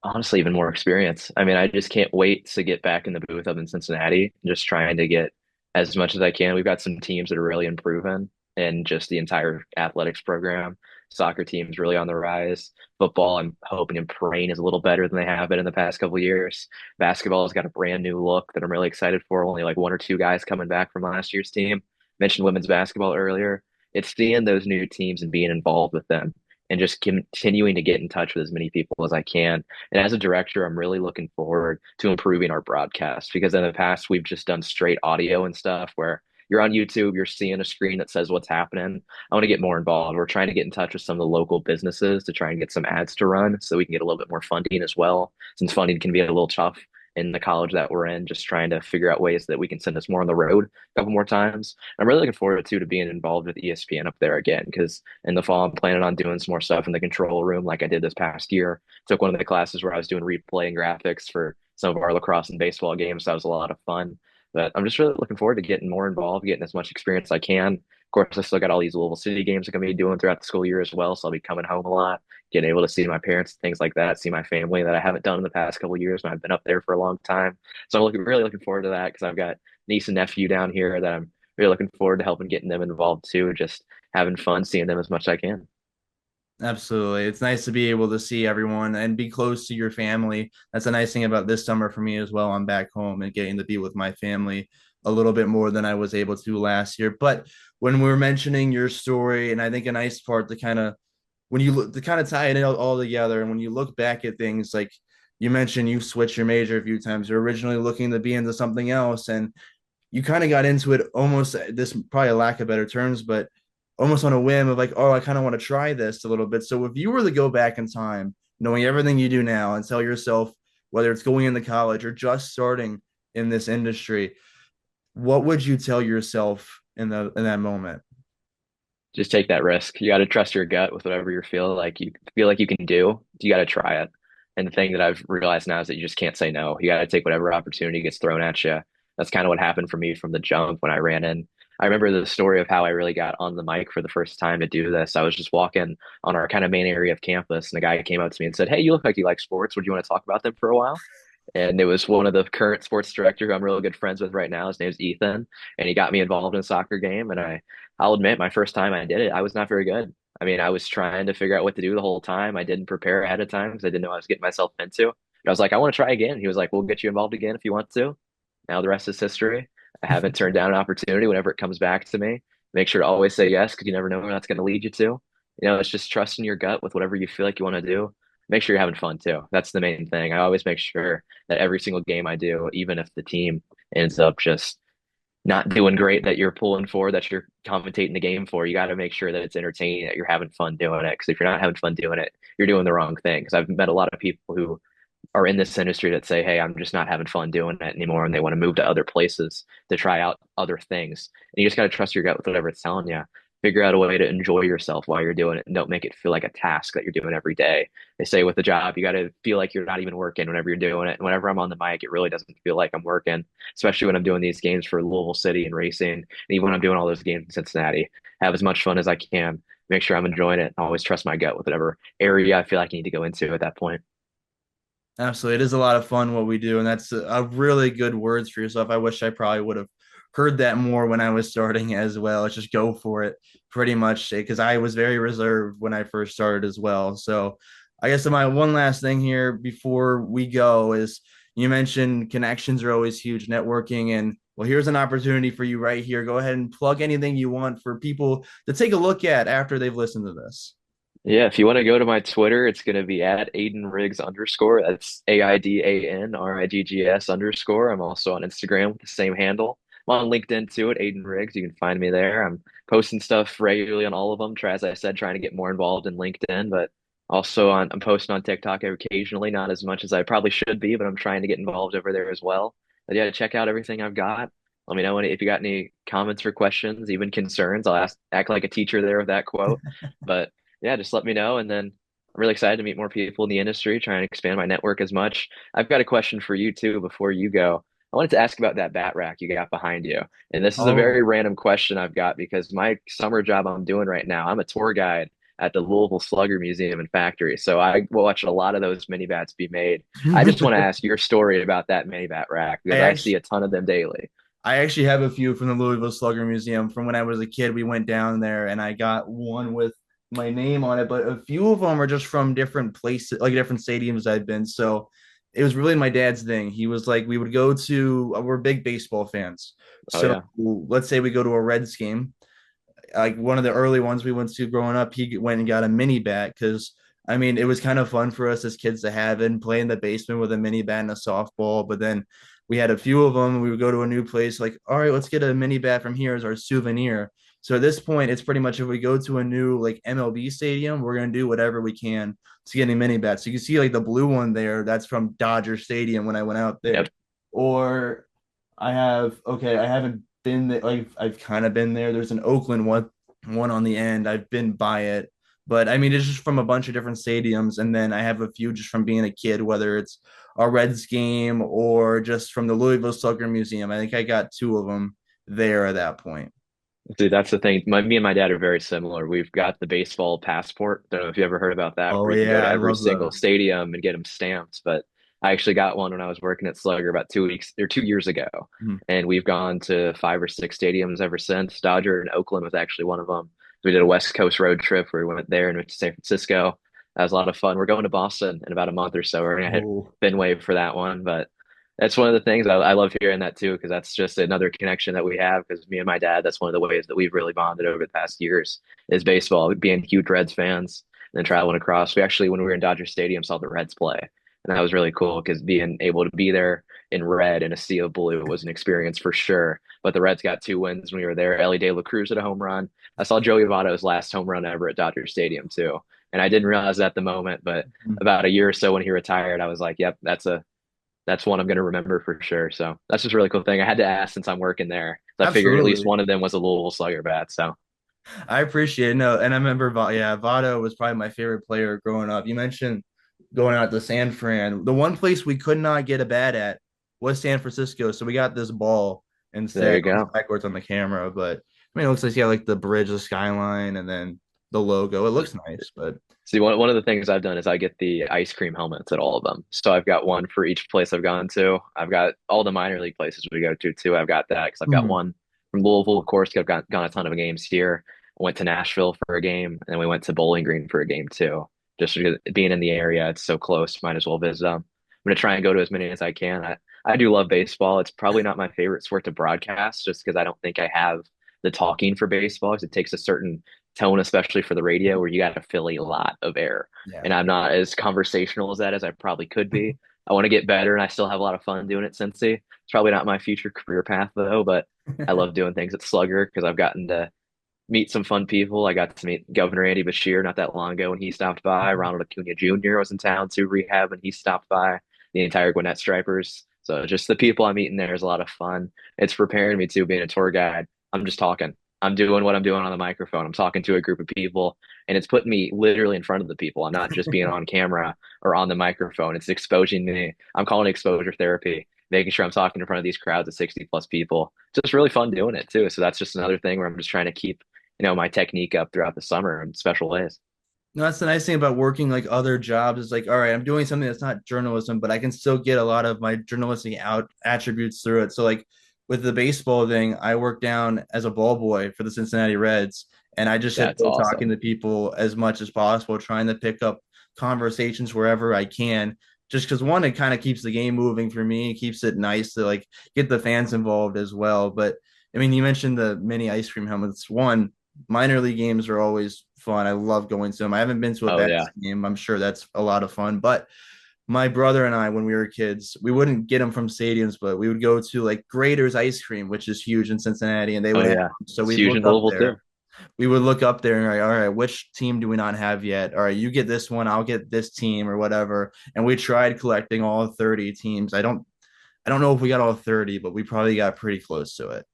honestly, even more experience. I mean, I just can't wait to get back in the booth up in Cincinnati, just trying to get as much as I can. We've got some teams that are really improving and just the entire athletics program. Soccer team's really on the rise. Football, I'm hoping and praying is a little better than they have been in the past couple of years. Basketball has got a brand new look that I'm really excited for. Only like one or two guys coming back from last year's team. Mentioned women's basketball earlier. It's seeing those new teams and being involved with them and just continuing to get in touch with as many people as I can. And as a director, I'm really looking forward to improving our broadcast because in the past we've just done straight audio and stuff where you're on YouTube, you're seeing a screen that says what's happening. I want to get more involved. We're trying to get in touch with some of the local businesses to try and get some ads to run so we can get a little bit more funding as well, since funding can be a little tough in the college that we're in, just trying to figure out ways that we can send us more on the road a couple more times. I'm really looking forward to being involved with ESPN up there again because in the fall I'm planning on doing some more stuff in the control room like I did this past year. Took one of the classes where I was doing replay and graphics for some of our lacrosse and baseball games. So that was a lot of fun. But I'm just really looking forward to getting more involved, getting as much experience as I can. Of course, I still got all these Louisville City games I'm going to be doing throughout the school year as well. So I'll be coming home a lot, getting able to see my parents, things like that, see my family that I haven't done in the past couple of years when I've been up there for a long time. So I'm really looking forward to that because I've got niece and nephew down here that I'm really looking forward to helping getting them involved too, just having fun seeing them as much as I can. Absolutely. It's nice to be able to see everyone and be close to your family. That's a nice thing about this summer for me as well. I'm back home and getting to be with my family a little bit more than I was able to last year. But when we were mentioning your story, and I think a nice part to kind of when you look to kind of tie it all together, and when you look back at things like you mentioned, you switched your major a few times. You're originally looking to be into something else, and you kind of got into it almost this probably a lack of better terms, but almost on a whim of like, oh, I kind of want to try this a little bit. So if you were to go back in time, knowing everything you do now, and tell yourself whether it's going into college or just starting in this industry, what would you tell yourself in that moment? Just take that risk. You got to trust your gut with whatever you feel like you can do. You got to try it. And the thing that I've realized now is that you just can't say no. You got to take whatever opportunity gets thrown at you. That's kind of what happened for me from the jump when I ran in. I remember the story of how I really got on the mic for the first time to do this. I was just walking on our kind of main area of campus, and a guy came up to me and said, "Hey, you look like you like sports. Would you want to talk about them for a while?" And it was one of the current sports director who I'm really good friends with right now. His name's Ethan, and he got me involved in a soccer game. And I'll admit, my first time I did it, I was not very good. I mean, I was trying to figure out what to do the whole time. I didn't prepare ahead of time because I didn't know what I was getting myself into. But I was like, I want to try again. He was like, we'll get you involved again if you want to. Now the rest is history. I haven't turned down an opportunity whenever it comes back to me. Make sure to always say yes because you never know where that's going to lead you to. It's just trusting your gut with whatever you feel like you want to do. Make sure you're having fun too. That's the main thing. I always make sure that every single game I do, even if the team ends up just not doing great that you're pulling for, that you're commentating the game for, you got to make sure that it's entertaining, that you're having fun doing it. Because if you're not having fun doing it, you're doing the wrong thing. Because I've met a lot of people who are in this industry that say, hey, I'm just not having fun doing it anymore, and they want to move to other places to try out other things. And you just got to trust your gut with whatever it's telling you. Figure out a way to enjoy yourself while you're doing it and don't make it feel like a task that you're doing every day. They say with the job, you got to feel like you're not even working whenever you're doing it. And whenever I'm on the mic, it really doesn't feel like I'm working, especially when I'm doing these games for Louisville City and racing. And even when I'm doing all those games in Cincinnati, have as much fun as I can, make sure I'm enjoying it. I always trust my gut with whatever area I feel like I need to go into at that point. Absolutely. It is a lot of fun what we do, and that's a really good words for yourself. I wish I probably would have heard that more when I was starting as well. It's just go for it, pretty much, because I was very reserved when I first started as well. So I guess my one last thing here before we go is you mentioned connections are always huge, networking, and well, here's an opportunity for you right here. Go ahead and plug anything you want for people to take a look at after they've listened to this. Yeah, if you want to go to my Twitter, it's going to be at Aidan Riggs underscore. That's AIDAN RIGGS underscore. I'm also on Instagram with the same handle. I'm on LinkedIn too at Aidan Riggs. You can find me there. I'm posting stuff regularly on all of them. Try, as I said, trying to get more involved in LinkedIn, but I'm posting on TikTok occasionally, not as much as I probably should be, but I'm trying to get involved over there as well. But yeah, check out everything I've got. Let me know if you got any comments or questions, even concerns. Act like a teacher there with that quote. But yeah, just let me know. And then I'm really excited to meet more people in the industry, try and expand my network as much. I've got a question for you too before you go. I wanted to ask about that bat rack you got behind you. And this is a Oh, very random question I've got because my summer job I'm doing right now, I'm a tour guide at the Louisville Slugger Museum and Factory. So I watch a lot of those mini bats be made. I just want to ask your story about that mini bat rack I because I see actually a ton of them daily. I actually have a few from the Louisville Slugger Museum from when I was a kid. We went down there and I got one with my name on it, but a few of them are just from different places, like different stadiums I've been. So it was really my dad's thing. He was like, we would go to, we're big baseball fans. Oh So yeah. let's say we go to a Reds game. Like one of the early ones we went to growing up, he went and got a mini bat because I mean, it was kind of fun for us as kids to have and play in the basement with a mini bat and a softball. But then we had a few of them. We would go to a new place, like, all right, let's get a mini bat from here as our souvenir. So at this point, it's pretty much if we go to a new like MLB stadium, we're gonna do whatever we can to get a mini bat. So you can see like the blue one there, that's from Dodger Stadium when I went out there. Yep. Or I haven't been there, like I've kind of been there. There's an Oakland one on the end. I've been by it. But I mean, it's just from a bunch of different stadiums. And then I have a few just from being a kid, whether it's a Reds game or just from the Louisville Slugger Museum. I think I got two of them there at that point. Dude, that's the thing. Me and my dad are very similar. We've got the baseball passport. Don't know if you ever heard about that, Oh, where you can go yeah. to I every love single those. stadium and get them stamped. But I actually got one when I was working at Slugger about 2 weeks or 2 years ago. Mhm. And we've gone to 5 or 6 stadiums ever since. Dodger and Oakland was actually one of them. We did a West Coast road trip where we went there and went to San Francisco. That was a lot of fun. We're going to Boston in about a month or so. We're gonna hit Oh, Fenway for that one. But that's one of the things I love hearing that too, because that's just another connection that we have. Because me and my dad, that's one of the ways that we've really bonded over the past years is baseball, being huge Reds fans and then traveling across. We actually, when we were in Dodger Stadium, saw the Reds play, and that was really cool because being able to be there in red in a sea of blue was an experience for sure. But the Reds got 2 wins when we were there. Ellie De La Cruz at a home run. I saw Joey Votto's last home run ever at Dodger Stadium too, and I didn't realize that at the moment, but about a year or so when he retired, I was like, "Yep, that's one I'm going to remember for sure." So that's just a really cool thing. I had to ask since I'm working there. So I figured at least absolutely. one of them was a Louisville Slugger bat. So I appreciate it. No, and I remember, yeah, Votto was probably my favorite player growing up. You mentioned going out to San Fran. The one place we could not get a bat at was San Francisco, so we got this ball there instead. you It was go. backwards on the camera, but I mean, it looks like yeah, like the bridge, the skyline, and then the logo. It looks nice, but See, one of the things I've done is I get the ice cream helmets at all of them. So I've got one for each place I've gone to. I've got all the minor league places we go to too. I've got that because I've got Mhm. one from Louisville, of course. 'Cause I've gone a ton of games here. I went to Nashville for a game, and we went to Bowling Green for a game too. Just because being in the area, it's so close, might as well visit them. I'm gonna try and go to as many as I can. I do love baseball. It's probably not my favorite sport to broadcast, just because I don't think I have the talking for baseball. Because it takes a certain tone, especially for the radio, where you got to fill a lot of air. Yeah. And I'm not as conversational as that as I probably could be. I want to get better, and I still have a lot of fun doing it, Cincy. It's probably not my future career path though, but I love doing things at Slugger because I've gotten to meet some fun people. I got to meet Governor Andy Bashir not that long ago when he stopped by. Ronald Acuna Jr. was in town to rehab and he stopped by. the entire Gwinnett Stripers. So just the people I'm meeting there is a lot of fun. It's preparing me to being a tour guide. I'm just talking. I'm doing what I'm doing on the microphone. I'm talking to a group of people, and it's putting me literally in front of the people. I'm not just being on camera or on the microphone. It's exposing me. I'm calling it exposure therapy, making sure I'm talking in front of these crowds of 60 plus people. It's just really fun doing it too. So that's just another thing where I'm just trying to keep, my technique up throughout the summer in special ways. No, that's the nice thing about working like other jobs is like, all right, I'm doing something that's not journalism, but I can still get a lot of my journalistic out attributes through it. So like with the baseball thing, I work down as a ball boy for the Cincinnati Reds, and I just sit That's there talking awesome. to people as much as possible, trying to pick up conversations wherever I can. Just because one, it kind of keeps the game moving for me, it keeps it nice to like get the fans involved as well. But I mean, you mentioned the mini ice cream helmets. One, minor league games are always fun. I love going to them. I haven't been to a Oh Bats yeah. game. I'm sure that's a lot of fun. But my brother and I, when we were kids, we wouldn't get them from stadiums, but we would go to like Grader's Ice Cream, which is huge in Cincinnati, and they would Oh have yeah. them. So It's we'd huge look in up Louisville too. there. We would look up there and like, all right, which team do we not have yet? All right, you get this one, I'll get this team or whatever. And we tried collecting all 30 teams. I don't know if we got all 30, but we probably got pretty close to it.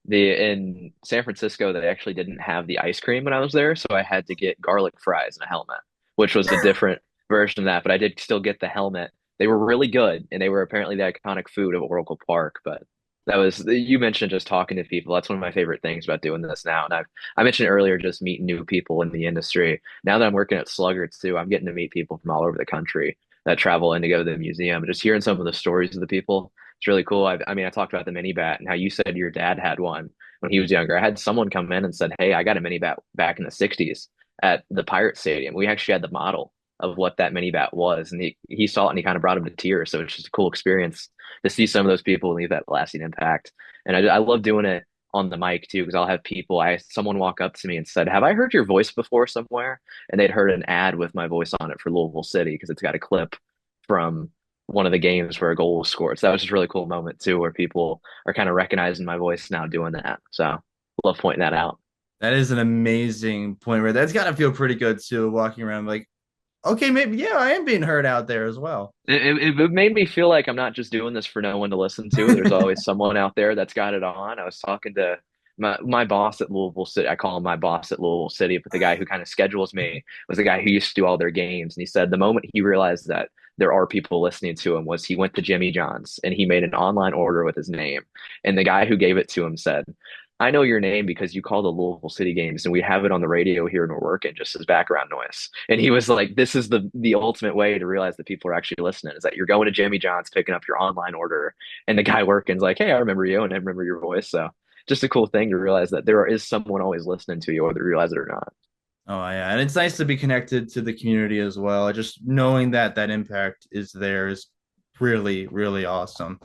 The in San Francisco, they actually didn't have the ice cream when I was there, so I had to get garlic fries and a helmet, which was a different version of that. But I did still get the helmet. They were really good, and they were apparently the iconic food of Oracle Park. But that was you mentioned just talking to people. That's one of my favorite things about doing this now. And I mentioned earlier just meeting new people in the industry. Now that I'm working at Slugger too, I'm getting to meet people from all over the country that travel in to go to the museum. Just hearing some of the stories of the people, it's really cool. I mean, I talked about the mini bat and how you said your dad had one when he was younger. I had someone come in and said, "Hey, I got a mini bat back in the '60s at the Pirate Stadium." We actually had the model of what that mini bat was, and he saw it and he kind of brought him to tears. So it's just a cool experience to see some of those people leave that lasting impact. And I love doing it on the mic too because I'll have people. I someone walk up to me and said, "Have I heard your voice before somewhere?" And they'd heard an ad with my voice on it for Louisville City because it's got a clip from one of the games where a goal was scored. So that was just a really cool moment too, where people are kind of recognizing my voice now doing that. So love pointing that out. That is an amazing point where that's got to feel pretty good too, walking around like, okay, maybe, yeah, I am being heard out there as well. It made me feel like I'm not just doing this for no one to listen to. There's always someone out there that's got it on. I was talking to my boss at Louisville City. I call him my boss at Louisville City, but the guy who kind of schedules me was the guy who used to do all their games. And he said the moment he realized that there are people listening to him was he went to Jimmy John's and he made an online order with his name. And the guy who gave it to him said, I know your name because you call the Louisville City games and we have it on the radio here and we're working just as background noise. And he was like, this is the ultimate way to realize that people are actually listening is that you're going to Jimmy John's, picking up your online order, and the guy working's like, hey, I remember you and I remember your voice. So just a cool thing to realize that there is someone always listening to you, whether you realize it or not. Oh yeah, and it's nice to be connected to the community as well. Just knowing that that impact is there is really, really awesome.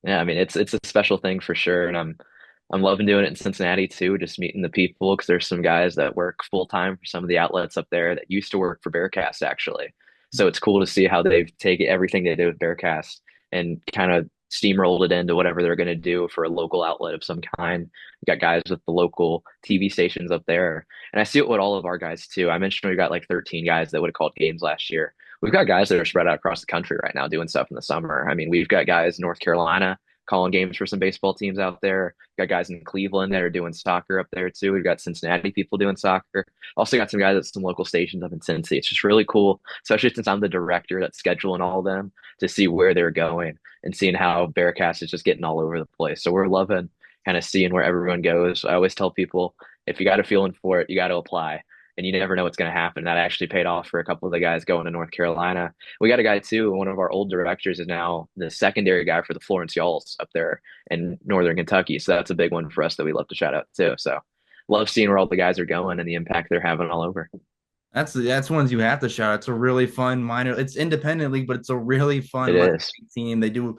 Yeah, I mean it's a special thing for sure, and I'm loving doing it in Cincinnati too, just meeting the people because there's some guys that work full time for some of the outlets up there that used to work for Bearcast actually. So it's cool to see how they've taken everything they did with Bearcast and kind of steamrolled it into whatever they're going to do for a local outlet of some kind. We got guys with the local TV stations up there, and I see it with all of our guys too. I mentioned we got like 13 guys that would have called games last year. We've got guys that are spread out across the country right now doing stuff in the summer. I mean, we've got guys in North Carolina calling games for some baseball teams out there. Got guys in Cleveland that are doing soccer up there too. We've got Cincinnati people doing soccer. Also got some guys at some local stations up in Cincy. It's just really cool, especially since I'm the director that's scheduling all of them to see where they're going and seeing how Bearcast is just getting all over the place. So we're loving kind of seeing where everyone goes. I always tell people if you got a feeling for it, you got to apply. And you never know what's going to happen. That actually paid off for a couple of the guys going to North Carolina. We got a guy too. One of our old directors is now the secondary guy for the Florence Yalls up there in Northern Kentucky. So that's a big one for us that we love to shout out too. So love seeing where all the guys are going and the impact they're having all over. That's ones you have to shout. It's a really fun minor. It's independent league, but it's a really fun It minor is. league team. They do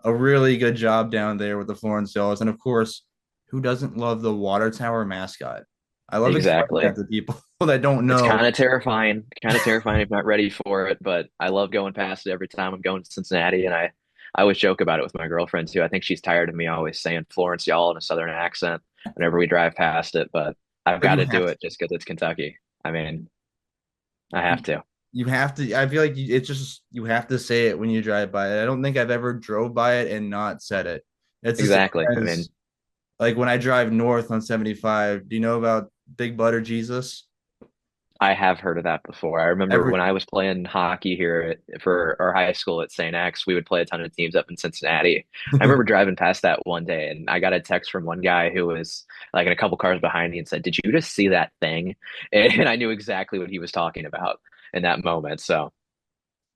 a really good job down there with the Florence Yellows, and of course, who doesn't love the water tower mascot? I love explaining that Exactly. to people that don't It's know. kind of terrifying if not ready for it, but I love going past it every time I'm going to Cincinnati. And I always joke about it with my girlfriend too. I think she's tired of me always saying Florence y'all in a Southern accent whenever we drive past it, but I've But got you to do have to. it just because it's Kentucky. I mean, I have to. You have to. I feel like it's just you have to say it when you drive by it. I don't think I've ever drove by it and not said it. It's the Exactly. same I as mean, like when I drive north on 75. Do you know about Big Butter Jesus? I have heard of that before. I remember Every when I was playing hockey here for our high school at St. X, we would play a ton of teams up in Cincinnati. I remember driving past that one day and I got a text from one guy who was like in a couple cars behind me and said, "Did you just see that thing?" And I knew exactly what he was talking about in that moment. So,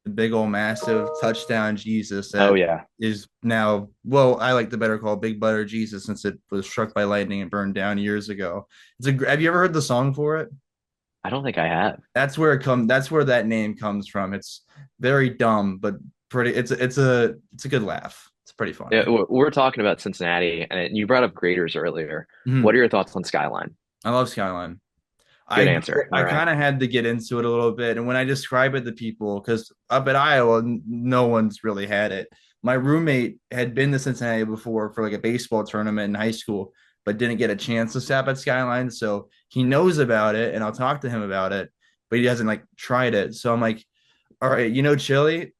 the big old massive touchdown Jesus oh that yeah. is now, well, I like to better call Big Butter Jesus since it was struck by lightning and burned down years ago. Have you ever heard the song for it? I don't think I have. That's where that name comes from. It's very dumb, but pretty it's a good laugh. It's pretty Yeah, funny. we're talking about Cincinnati, and you brought up graders earlier. What Mhm. are your thoughts on Skyline? I love Skyline. Good answer. All I right. kind of had to get into it a little bit, and when I describe it to people, because up at Iowa, no one's really had it. My roommate had been to Cincinnati before for like a baseball tournament in high school, but didn't get a chance to stop at Skyline, so he knows about it, and I'll talk to him about it, but he hasn't like tried it. So I'm like, all right, chili,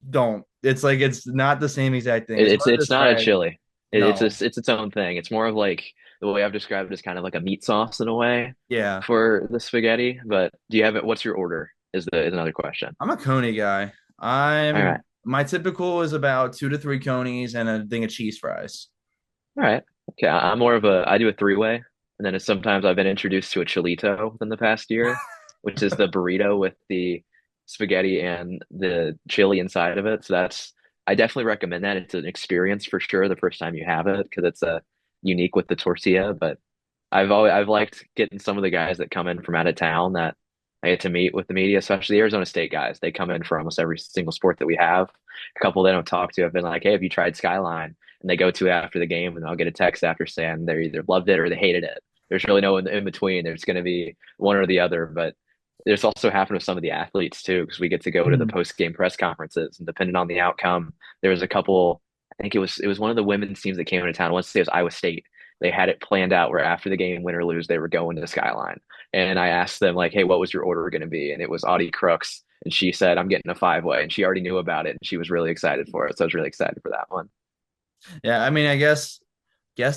don't. It's like it's not the same exact thing. It's hard to It's not a describe. chili. No, It's its own thing. It's more of like the way I've described it is kind of like a meat sauce in a way yeah, for the spaghetti. But do you have it? What's your order? Is another question. I'm a Coney guy. All right. My typical is about 2 to 3 conies and a thing of cheese fries. All right. Okay. I'm more of a I do a three-way, and then sometimes I've been introduced to a chilito within the past year, which is the burrito with the spaghetti and the chili inside of it. So that's I definitely recommend that. It's an experience for sure the first time you have it because it's a unique with the tortilla. But I've liked getting some of the guys that come in from out of town that I get to meet with the media, especially the Arizona State guys. They come in for almost every single sport that we have. A couple they don't talk to have been like, "Hey, have you tried Skyline?" And they go to it after the game, and I'll get a text after saying they either loved it or they hated it. There's really no in between. There's going to be one or the other, but there's also happened with some of the athletes too, because we get to go to the Mm. post game press conferences, and depending on the outcome, there was a couple. I think it was one of the women's teams that came into town. I want to say it was Iowa State. They had it planned out where after the game, win or lose, they were going to Skyline. And I asked them like, "Hey, what was your order going to be?" And it was Audie Crooks, and she said, "I'm getting a five-way," and she already knew about it, and she was really excited for it. So I was really excited for that one. Yeah, I mean, I guess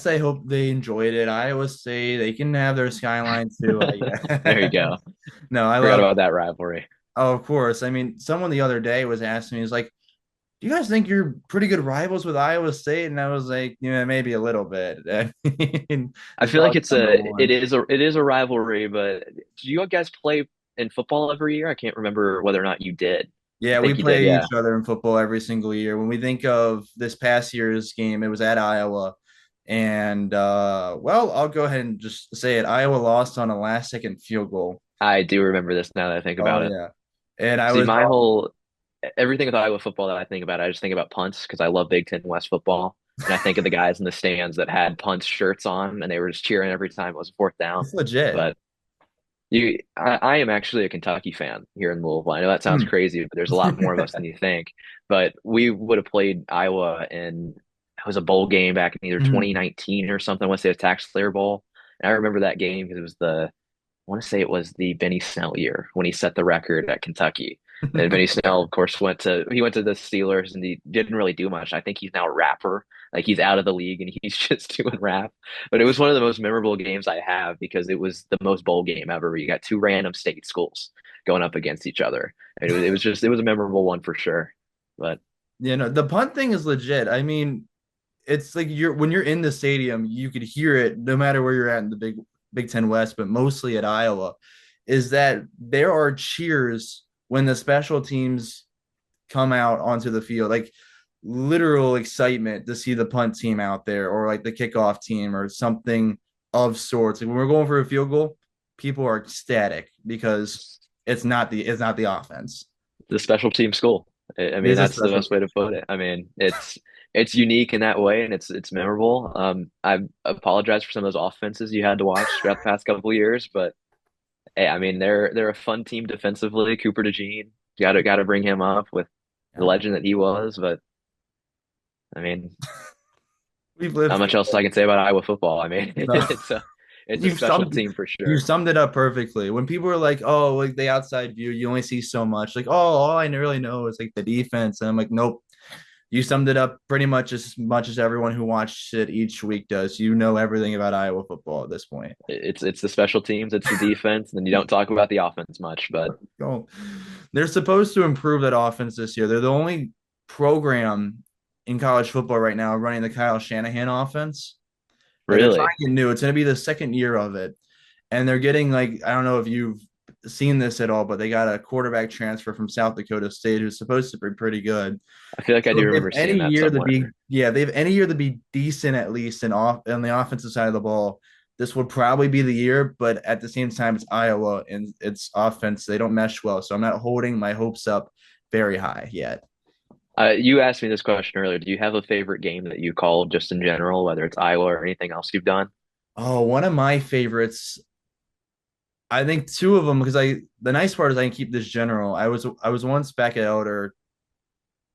I hope they enjoyed it. I always say they can have their skyline too. There you go. No, I Forgot love. about that rivalry. Oh, of course. I mean, someone the other day was asking me, he's like, "Do you guys think you're pretty good rivals with Iowa State?" And I was like, "Yeah, maybe a little bit." I mean, I it's feel like probably number one. it is a rivalry, but do you guys play in football every year? I can't remember whether or not you did. I Yeah, we think you did, play yeah. each other in football every single year. When we think of this past year's game, it was at Iowa. And well, I'll go ahead and just say it. Iowa lost on a last second field goal. I do remember this now that I think Oh about it. yeah. And I See, was my whole everything with Iowa football that I think about, I just think about punts because I love Big Ten West football. And I think of the guys in the stands that had punt shirts on and they were just cheering every time it was a fourth down. it's legit. But I am actually a Kentucky fan here in Louisville. I know that sounds Hmm. crazy, but there's a lot more of us than you think. But we would have played Iowa in it was a bowl game back in either Mhm. 2019 or something. I want to say a Taxslayer Bowl. And I remember that game because it was I want to say it was the Benny Snell year when he set the record at Kentucky. And Benny Snell, of course, went to the Steelers and he didn't really do much. I think he's now a rapper. Like he's out of the league and he's just doing rap. But it was one of the most memorable games I have because it was the most bowl game ever. You got two random state schools going up against each other. And it was a memorable one for sure. But The punt thing is legit. I mean, it's like when you're in the stadium, you could hear it no matter where you're at in the Big Ten West, but mostly at Iowa, is that there are cheers when the special teams come out onto the field, like literal excitement to see the punt team out there or like the kickoff team or something of sorts. Like when we're going for a field goal, people are ecstatic because it's not the offense. the special team school. I It mean, is a that's the special best way to team. put it. I mean, it's unique in that way, and it's memorable. I apologize for some of those offenses you had to watch throughout the past couple of years, but hey, I mean, they're a fun team defensively. Cooper DeJean, got to bring him up with the Yeah. legend that he was. But I mean, We've not lived much through else I can say about Iowa football. I mean, it. it's a It's a You special summed team for you sure. summed it up perfectly. When people are like, "Oh, like the outside view, you only see so much." Like, "Oh, all I really know is like the defense," and I'm like, "Nope." You summed it up pretty much as everyone who watched it each week does. You know everything about Iowa football at this point. It's the special teams, it's the defense, and then you don't talk about the offense much. But Oh, they're supposed to improve that offense this year. They're the only program in college football right now running the Kyle Shanahan offense. Like they're trying really, it new. It's going to be the second year of it. And they're getting like, I don't know if you've seen this at all, but they got a quarterback transfer from South Dakota State who's supposed to be pretty good. I feel like I So do if they have remember any seeing that year to somewhere. be, yeah, they have any year to be decent at least in off on the offensive side of the ball. This would probably be the year, but at the same time, it's Iowa and it's offense. They don't mesh well, so I'm not holding my hopes up very high yet. You asked me this question earlier. Do you have a favorite game that you called just in general, whether it's Iowa or anything else you've done? Oh, one of my favorites. I think two of them because the nice part is I can keep this general. I was once back at Elder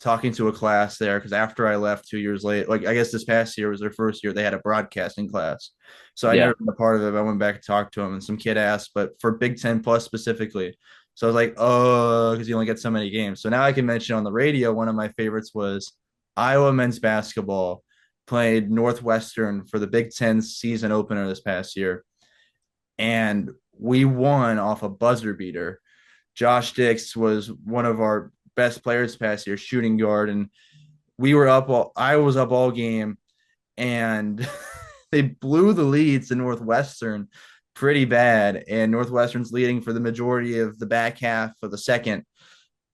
talking to a class there because after I left 2 years late, like I guess this past year was their first year, they had a broadcasting class. So I Yeah. never been a part of it. I went back to talk to him and some kid asked, but for Big Ten Plus specifically. So I was like, oh, because you only get so many games. So now I can mention on the radio, one of my favorites was Iowa men's basketball played Northwestern for the Big Ten season opener this past year. And we won off a buzzer beater. Josh Dix was one of our best players past year, shooting guard, and we were up all I was up all game, and they blew the leads to Northwestern pretty bad, and Northwestern's leading for the majority of the back half of the second,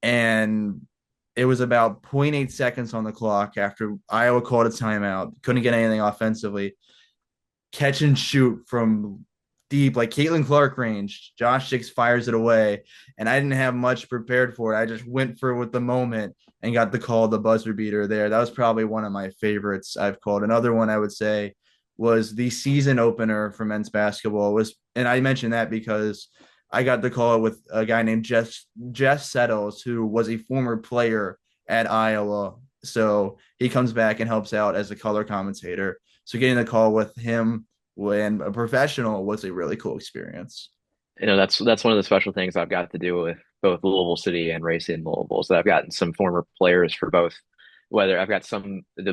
and it was about zero point 0.8 seconds on the clock after Iowa called a timeout, couldn't get anything offensively. Catch and shoot from deep, like Caitlin Clark range. Josh Dix fires it away, and I didn't have much prepared for it. I just went for it with the moment and got the call, the buzzer beater there. That was probably one of my favorites I've called. Another one I would say was the season opener for men's basketball was, and I mentioned that because I got the call with a guy named Jess Settles, who was a former player at Iowa. So he comes back and helps out as a color commentator. So getting the call with him when a professional was a really cool experience. That's one of the special things I've got to do with both Louisville City and Racing Louisville. So I've gotten some former players for both. Whether I've got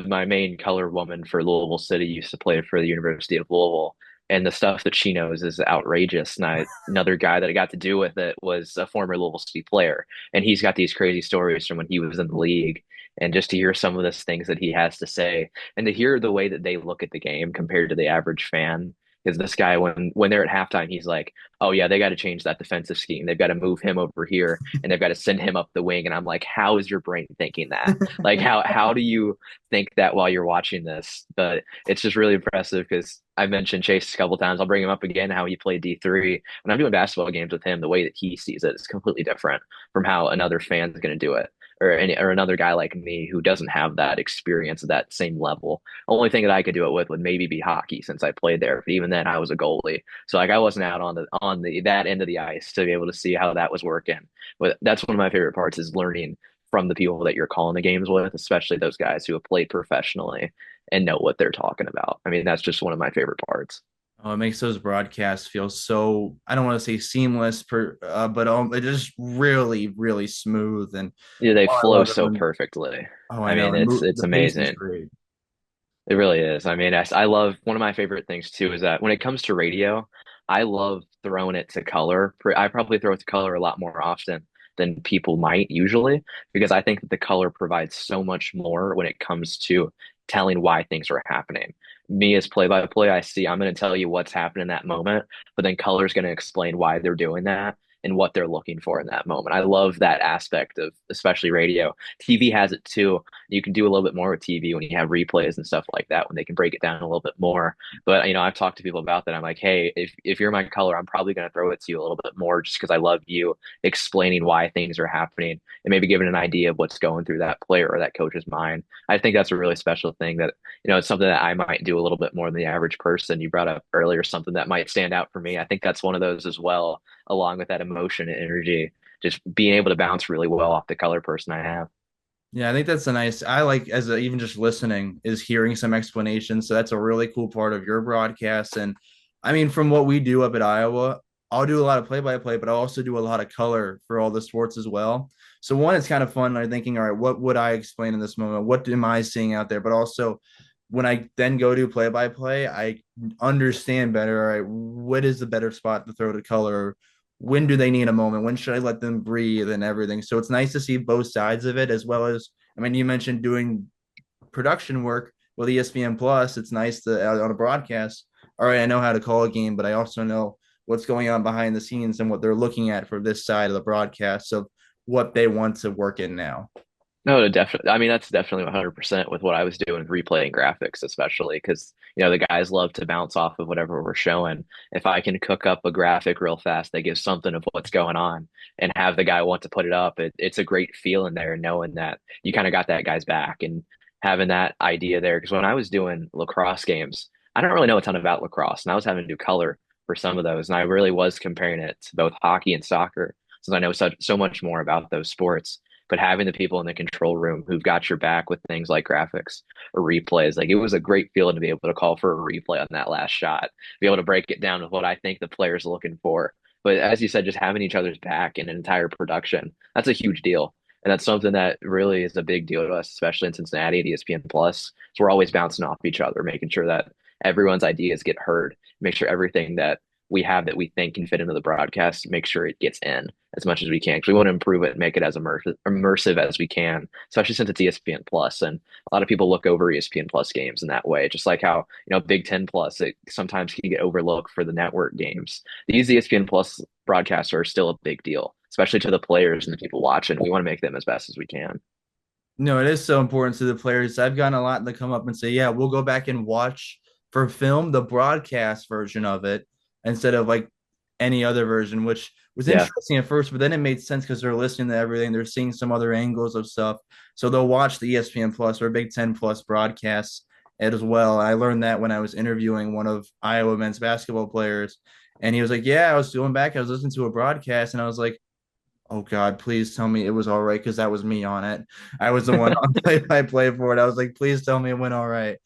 my main color woman for Louisville City used to play for the University of Louisville, and the stuff that she knows is outrageous. And another guy that I got to do with it was a former Louisville City player, and he's got these crazy stories from when he was in the league. And just to hear some of those things that he has to say, and to hear the way that they look at the game compared to the average fan, because this guy, when they're at halftime, he's like, oh yeah, they got to change that defensive scheme. They've got to move him over here and they've got to send him up the wing. And I'm like, how is your brain thinking that? Like how do you think that while you're watching this? But it's just really impressive because I mentioned Chase a couple times. I'll bring him up again, how he played D3. When I'm doing basketball games with him, the way that he sees it is completely different from how another fan's going to do it. Or another guy like me who doesn't have that experience at that same level. Only thing that I could do it with would maybe be hockey since I played there. But even then, I was a goalie, so like I wasn't out on the that end of the ice to be able to see how that was working. But that's one of my favorite parts is learning from the people that you're calling the games with, especially those guys who have played professionally and know what they're talking about. I mean, that's just one of my favorite parts. Oh, it makes those broadcasts feel so, I don't want to say seamless, but it just really, really smooth. And Yeah, they oh, I flow love it so when, perfectly. oh, I I know. mean, And it's the pace is amazing. great. It really is. I mean, I love one of my favorite things too is that when it comes to radio, I love throwing it to color. I probably throw it to color a lot more often than people might usually because I think that the color provides so much more when it comes to telling why things are happening. Me as play-by-play, I'm going to tell you what's happening in that moment, but then color is going to explain why they're doing that and what they're looking for in that moment. I love that aspect of especially radio. TV has it too. You can do a little bit more with TV when you have replays and stuff like that, when they can break it down a little bit more. But I've talked to people about that. I'm like, hey, if you're my color, I'm probably going to throw it to you a little bit more just because I love you explaining why things are happening and maybe giving an idea of what's going through that player or that coach's mind. I think that's a really special thing that it's something that I might do a little bit more than the average person. You brought up earlier something that might stand out for me. I think that's one of those as well, along with that emotion and energy, just being able to bounce really well off the color person I have. Yeah, I think that's a nice. I like even just listening is hearing some explanation. So that's a really cool part of your broadcast. And I mean, from what we do up at Iowa, I'll do a lot of play-by-play, but I'll also do a lot of color for all the sports as well. So one, it's kind of fun. I'm thinking, all right, what would I explain in this moment? What am I seeing out there? But also, when I then go do play-by-play, I understand better. All right, what is the better spot to throw to color? When do they need a moment? When should I let them breathe and everything? So it's nice to see both sides of it, as well as, I mean, you mentioned doing production work with ESPN Plus. It's nice to on a broadcast. All right, I know how to call a game, but I also know what's going on behind the scenes and what they're looking at for this side of the broadcast of what they want to work in now. No, definitely. I mean, that's definitely 100% with what I was doing, replaying graphics, especially because, the guys love to bounce off of whatever we're showing. If I can cook up a graphic real fast that gives something of what's going on and have the guy want to put it up, it's a great feeling there, knowing that you kind of got that guy's back and having that idea there. Because when I was doing lacrosse games, I don't really know a ton about lacrosse, and I was having to do color for some of those, and I really was comparing it to both hockey and soccer, since I know so much more about those sports, but having the people in the control room who've got your back with things like graphics or replays, like it was a great feeling to be able to call for a replay on that last shot, be able to break it down with what I think the player's looking for. But as you said, just having each other's back in an entire production, that's a huge deal. And that's something that really is a big deal to us, especially in Cincinnati at ESPN Plus. So we're always bouncing off each other, making sure that everyone's ideas get heard, make sure everything that we have that we think can fit into the broadcast, make sure it gets in as much as we can because we want to improve it and make it as immersive as we can, especially since it's ESPN Plus. And a lot of people look over ESPN Plus games in that way, just like how, Big Ten Plus, it sometimes can get overlooked for the network games. These ESPN Plus broadcasts are still a big deal, especially to the players and the people watching. We want to make them as best as we can. No, it is so important to the players. I've gotten a lot to come up and say, yeah, we'll go back and watch for film the broadcast version of it instead of like any other version, which was Yeah. interesting at first, but then it made sense because they're listening to everything. They're seeing some other angles of stuff. So they'll watch the ESPN Plus or Big Ten Plus broadcasts as well. I learned that when I was interviewing one of Iowa men's basketball players. And he was like, yeah, I was going back. I was listening to a broadcast and I was like, oh God, please tell me it was all right because that was me on it. I was the one on play-by-play for it. I was like, please tell me it went all right.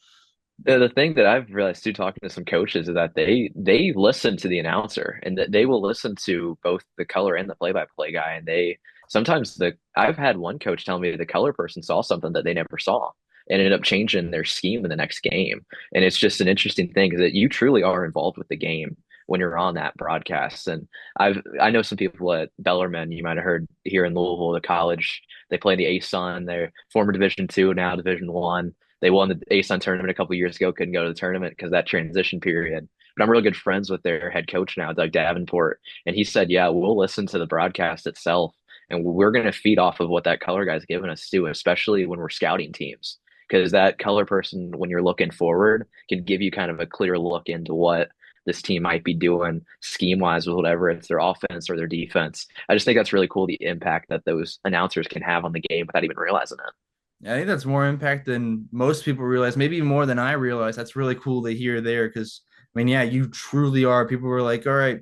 The thing that I've realized too, talking to some coaches, is that they listen to the announcer and that they will listen to both the color and the play-by-play guy. And they sometimes I've had one coach tell me the color person saw something that they never saw and ended up changing their scheme in the next game. And it's just an interesting thing because that you truly are involved with the game when you're on that broadcast. And I know some people at Bellarmine, you might have heard here in Louisville, the college, they play in the ASUN, they're former Division II, now Division I. They won the ASUN tournament a couple years ago, couldn't go to the tournament because of that transition period. But I'm really good friends with their head coach now, Doug Davenport. And he said, yeah, we'll listen to the broadcast itself and we're going to feed off of what that color guy's giving us too, especially when we're scouting teams. Because that color person, when you're looking forward, can give you kind of a clear look into what this team might be doing scheme wise with whatever it's their offense or their defense. I just think that's really cool, the impact that those announcers can have on the game without even realizing it. I think that's more impact than most people realize, maybe even more than I realize. That's really cool to hear there because, I mean, yeah, you truly are. People were like, all right,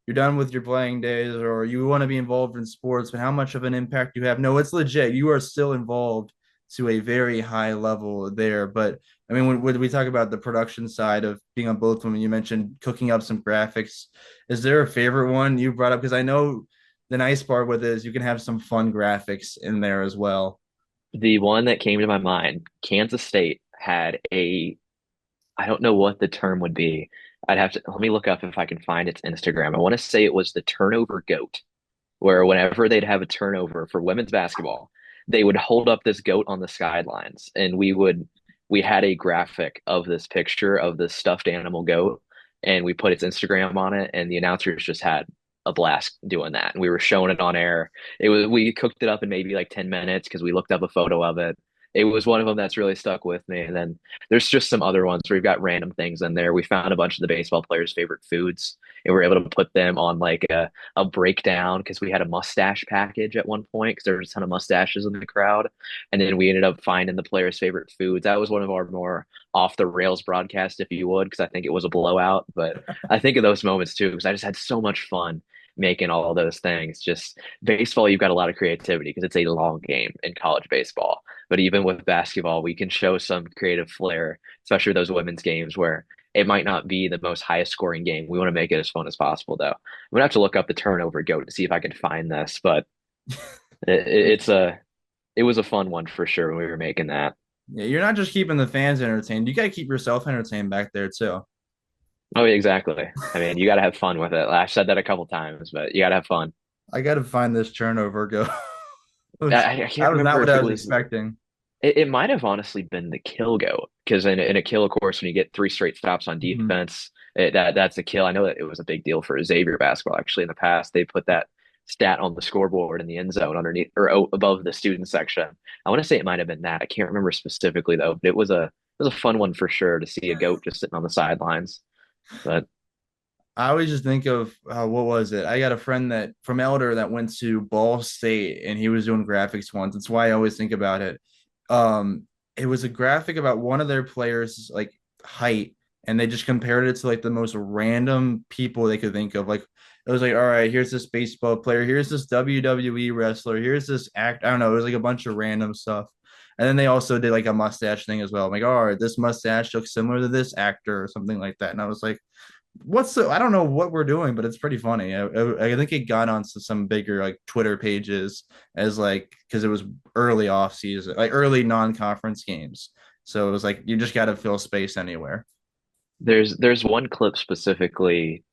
you're done with your playing days or you want to be involved in sports, but how much of an impact you have? No, it's legit. You are still involved to a very high level there. But I mean, when we talk about the production side of being on both of them, you mentioned cooking up some graphics. Is there a favorite one you brought up? Because I know the nice part with it is you can have some fun graphics in there as well. The one that came to my mind, Kansas State had I don't know what the term would be. I'd have to let me look up if I can find its Instagram. I want to say it was the turnover goat, where whenever they'd have a turnover for women's basketball, they would hold up this goat on the sidelines, and we had a graphic of this picture of this stuffed animal goat, and we put its Instagram on it, and the announcers just had a blast doing that, and we were showing it on air. We cooked it up in maybe like 10 minutes because we looked up a photo of it. It was one of them that's really stuck with me. And then there's just some other ones where we've got random things in there. We found a bunch of the baseball players' favorite foods and we were able to put them on like a breakdown because we had a mustache package at one point because there was a ton of mustaches in the crowd. And then we ended up finding the players' favorite foods. That was one of our more off the rails broadcasts, if you would, because I think it was a blowout. But I think of those moments too because I just had so much fun making all of those things. Just baseball, you've got a lot of creativity because it's a long game in college baseball. But even with basketball, we can show some creative flair, especially those women's games where it might not be the most highest scoring game. We want to make it as fun as possible, though. I'm gonna have to look up the turnover goat to see if I can find this, but it's a it was a fun one for sure when we were making that. Yeah, you're not just keeping the fans entertained. You got to keep yourself entertained back there too. Oh, yeah, exactly. I mean, you got to have fun with it. I've said that a couple times, but you got to have fun. I got to find this turnover go. I That can't was not remember what if I it was was. expecting. It might have honestly been the kill goat because in a kill, of course, when you get three straight stops on Mhm. defense, that's a kill. I know that it was a big deal for Xavier basketball. Actually, in the past, they put that stat on the scoreboard in the end zone underneath or above the student section. I want to say it might have been that. I can't remember specifically though, but it was a fun one for sure to see a goat just sitting on the sidelines. But I always just think of what was it? I got a friend that from Elder that went to Ball State and he was doing graphics once. That's why I always think about it. It was a graphic about one of their players' like height, and they just compared it to like the most random people they could think of. Like it was like, all right, here's this baseball player, here's this WWE wrestler, here's this act. I don't know. It was like a bunch of random stuff. And then they also did like a mustache thing as well. I'm like, all right, this mustache looks similar to this actor or something like that. And I was like, I don't know what we're doing, but it's pretty funny. I think it got onto some bigger like Twitter pages as like because it was early off season, like early non-conference games. So it was like you just got to fill space anywhere. there's one clip specifically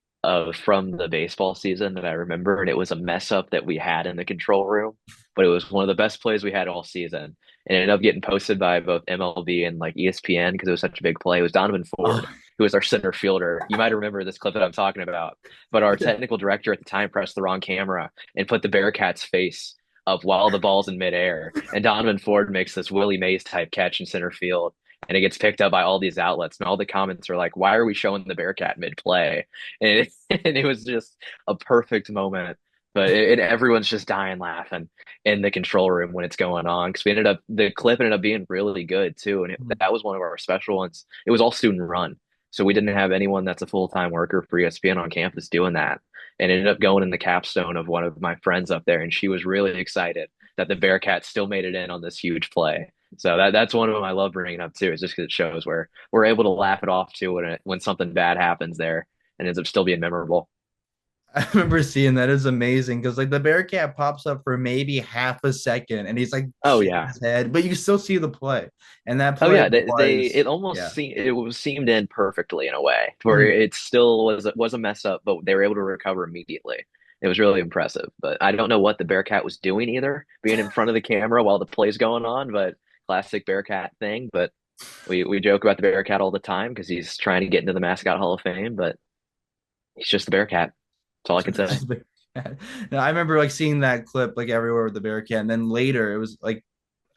from the baseball season that I remember, and it was a mess up that we had in the control room, but it was one of the best plays we had all season. And it ended up getting posted by both MLB and like ESPN because it was such a big play. It was Donovan Oh, Ford, who was our center fielder. You might remember this clip that I'm talking about, but our technical director at the time pressed the wrong camera and put the Bearcat's face up while the ball's in midair. And Donovan Ford makes this Willie Mays type catch in center field and it gets picked up by all these outlets, and all the comments are like, "Why are we showing the Bearcat mid play?" And it was just a perfect moment. But everyone's just dying laughing in the control room when it's going on because the clip ended up being really good too, and that was one of our special ones. It was all student run, so we didn't have anyone that's a full-time worker for ESPN on campus doing that, and it ended up going in the capstone of one of my friends up there, and she was really excited that the Bearcat still made it in on this huge play. So that's one of them I love bringing up too. Is just because it shows where we're able to laugh it off too when something bad happens there and ends up still being memorable. I remember seeing that. It's amazing because like the Bearcat pops up for maybe half a second and he's like Oh shaking yeah, his head, but you still see the play. And that oh play yeah. They was it almost yeah. seemed it was seemed in perfectly in a way where Mhm. it still was a mess up, but they were able to recover immediately. It was really impressive. But I don't know what the Bearcat was doing either, being in front of the camera while the play's going on. But classic Bearcat thing. But we joke about the Bearcat all the time because he's trying to get into the mascot Hall of Fame, but he's just the Bearcat. That's all I can say. No, I remember like seeing that clip like everywhere with the Bearcat, and then later it was like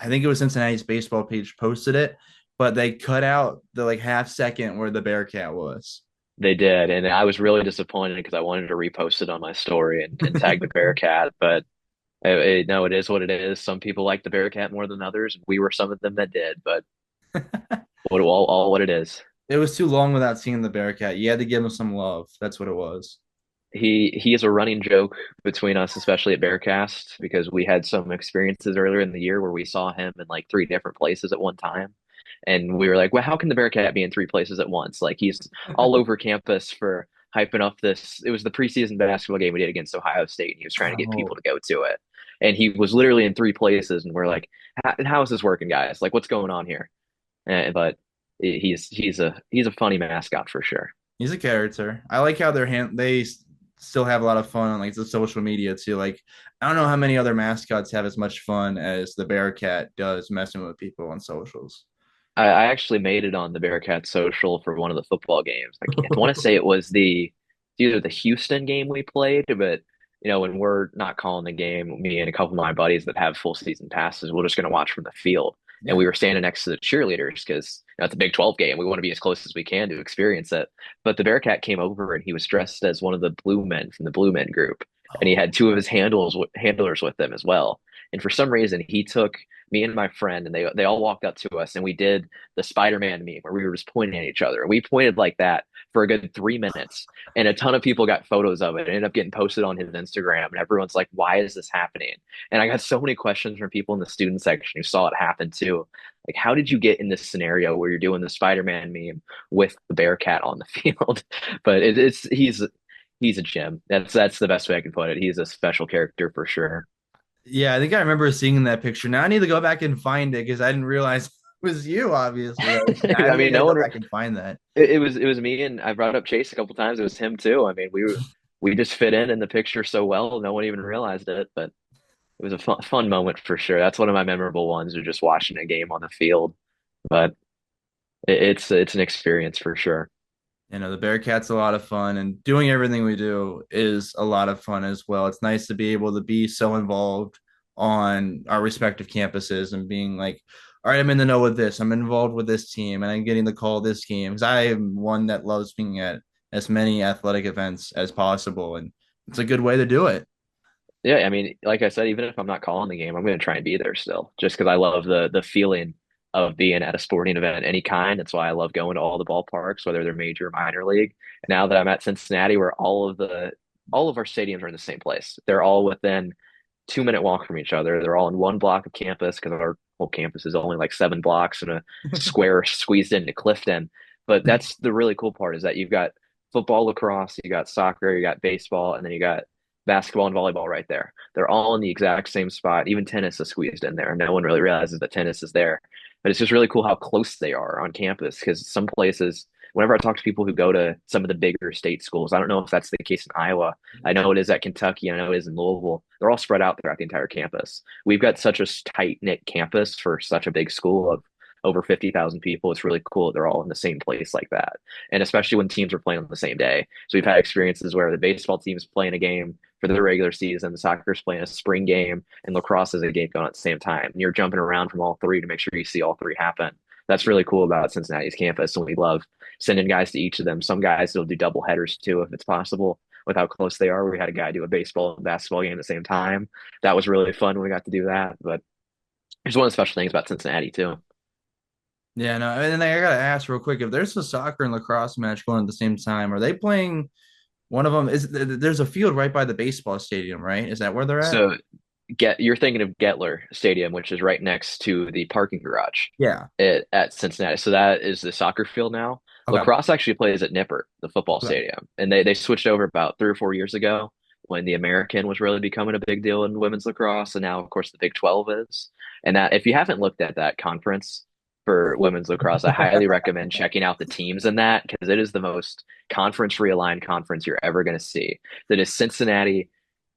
I think it was Cincinnati's baseball page posted it, but they cut out the like half second where the Bearcat was. They did, and I was really disappointed because I wanted to repost it on my story and tag the Bearcat. But no, it is what it is. Some people like the Bearcat more than others. We were some of them that did, but all what it is. It was too long without seeing the Bearcat. You had to give him some love. That's what it was. He is a running joke between us, especially at Bearcast, because we had some experiences earlier in the year where we saw him in like three different places at one time. And we were like, well, how can the Bearcat be in three places at once? Like he's all over campus for hyping up this. It was the preseason basketball game we did against Ohio State, and he was trying to get people Oh, to go to it. And he was literally in three places, and we're like, how is this working, guys? Like, what's going on here? But he's a funny mascot for sure. he's a character. I like how they still have a lot of fun on like the social media too. Like I don't know how many other mascots have as much fun as the Bearcat does messing with people on socials. I actually made it on the Bearcat social for one of the football games. I want to say it was either the Houston game we played, but when we're not calling the game, me and a couple of my buddies that have full season passes, we're just going to watch from the field. And Yeah. we were standing next to the cheerleaders because it's a Big 12 game. We want to be as close as we can to experience it. But the Bearcat came over and he was dressed as one of the Blue Men from the Blue Men group, and he Oh, had two of his handlers with them as well. And for some reason, he took me and my friend, and they all walked up to us, and we did the Spider-Man meme where we were just pointing at each other. We pointed like that for a good 3 minutes, and a ton of people got photos of it. It ended up getting posted on his Instagram, and everyone's like, "Why is this happening?" And I got so many questions from people in the student section who saw it happen too. Like, how did you get in this scenario where you're doing the Spider-Man meme with the Bearcat on the field? But he's a gem. That's the best way I can put it. He's a special character for sure. Yeah, I think I remember seeing that picture. Now I need to go back and find it because I didn't realize it was you, obviously. I I think I mean, gotta no go one. back and find that. It was me, and I brought up Chase a couple times. It was him too. I mean, we just fit in the picture so well, no one even realized it. But it was a fun moment for sure. That's one of my memorable ones, of just watching a game on the field. But it's an experience for sure. The Bearcat's a lot of fun, and doing everything we do is a lot of fun as well. It's nice to be able to be so involved on our respective campuses and being like, all right, I'm in the know with this. I'm involved with this team, and I'm getting to call this game because I am one that loves being at as many athletic events as possible, and it's a good way to do it. Yeah, I mean, like I said, even if I'm not calling the game, I'm going to try and be there still, just because I love the feeling of being at a sporting event of any kind. That's why I love going to all the ballparks, whether they're major or minor league. Now that I'm at Cincinnati, where all of our stadiums are in the same place. They're all within 2 minute walk from each other. They're all in one block of campus because our whole campus is only like 7 blocks in a square squeezed into Clifton. But that's the really cool part, is that you've got football, lacrosse, you got soccer, you got baseball, and then you got basketball and volleyball right there. They're all in the exact same spot. Even tennis is squeezed in there. No one really realizes that tennis is there. But it's just really cool how close they are on campus, because some places, whenever I talk to people who go to some of the bigger state schools, I don't know if that's the case in Iowa. I know it is at Kentucky. I know it is in Louisville. They're all spread out throughout the entire campus. We've got such a tight knit campus for such a big school of over 50,000 people. It's really cool that they're all in the same place like that. And especially when teams are playing on the same day. So we've had experiences where the baseball team's playing a game for the regular season, the soccer's playing a spring game, and lacrosse is a game going on at the same time. And you're jumping around from all three to make sure you see all three happen. That's really cool about Cincinnati's campus, and we love sending guys to each of them. Some guys will do double headers too, if it's possible, with how close they are. We had a guy do a baseball and basketball game at the same time. That was really fun when we got to do that. But it's one of the special things about Cincinnati too. Yeah, no, and then I gotta ask real quick if there's a soccer and lacrosse match going at the same time, are they playing one of them? There's a field right by the baseball stadium, right? Is that where they're at? So you're thinking of Gettler Stadium, which is right next to the parking garage Yeah. at Cincinnati. So that is the soccer field now. Okay. Lacrosse actually plays at Nippert, the football Okay. stadium, and they switched over about 3 or 4 years ago when the American was really becoming a big deal in women's lacrosse, and now of course the Big 12 is. And that, if you haven't looked at that conference for women's lacrosse, I highly recommend checking out the teams in that, because it is the most conference realigned conference you're ever going to see. That is Cincinnati,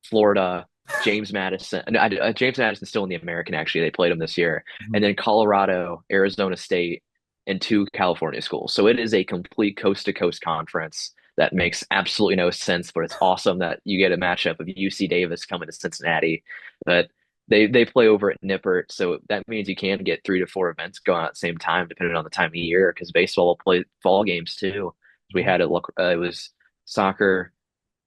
Florida, James Madison. No, James Madison's still in the American, actually. They played him this year. And then Colorado, Arizona State, and two California schools. So it is a complete coast to coast conference that makes absolutely no sense, but it's awesome that you get a matchup of UC Davis coming to Cincinnati. But they play over at Nippert, so that means you can get 3 to 4 events going on at the same time, depending on the time of year, because baseball will play fall games too. We had it was soccer,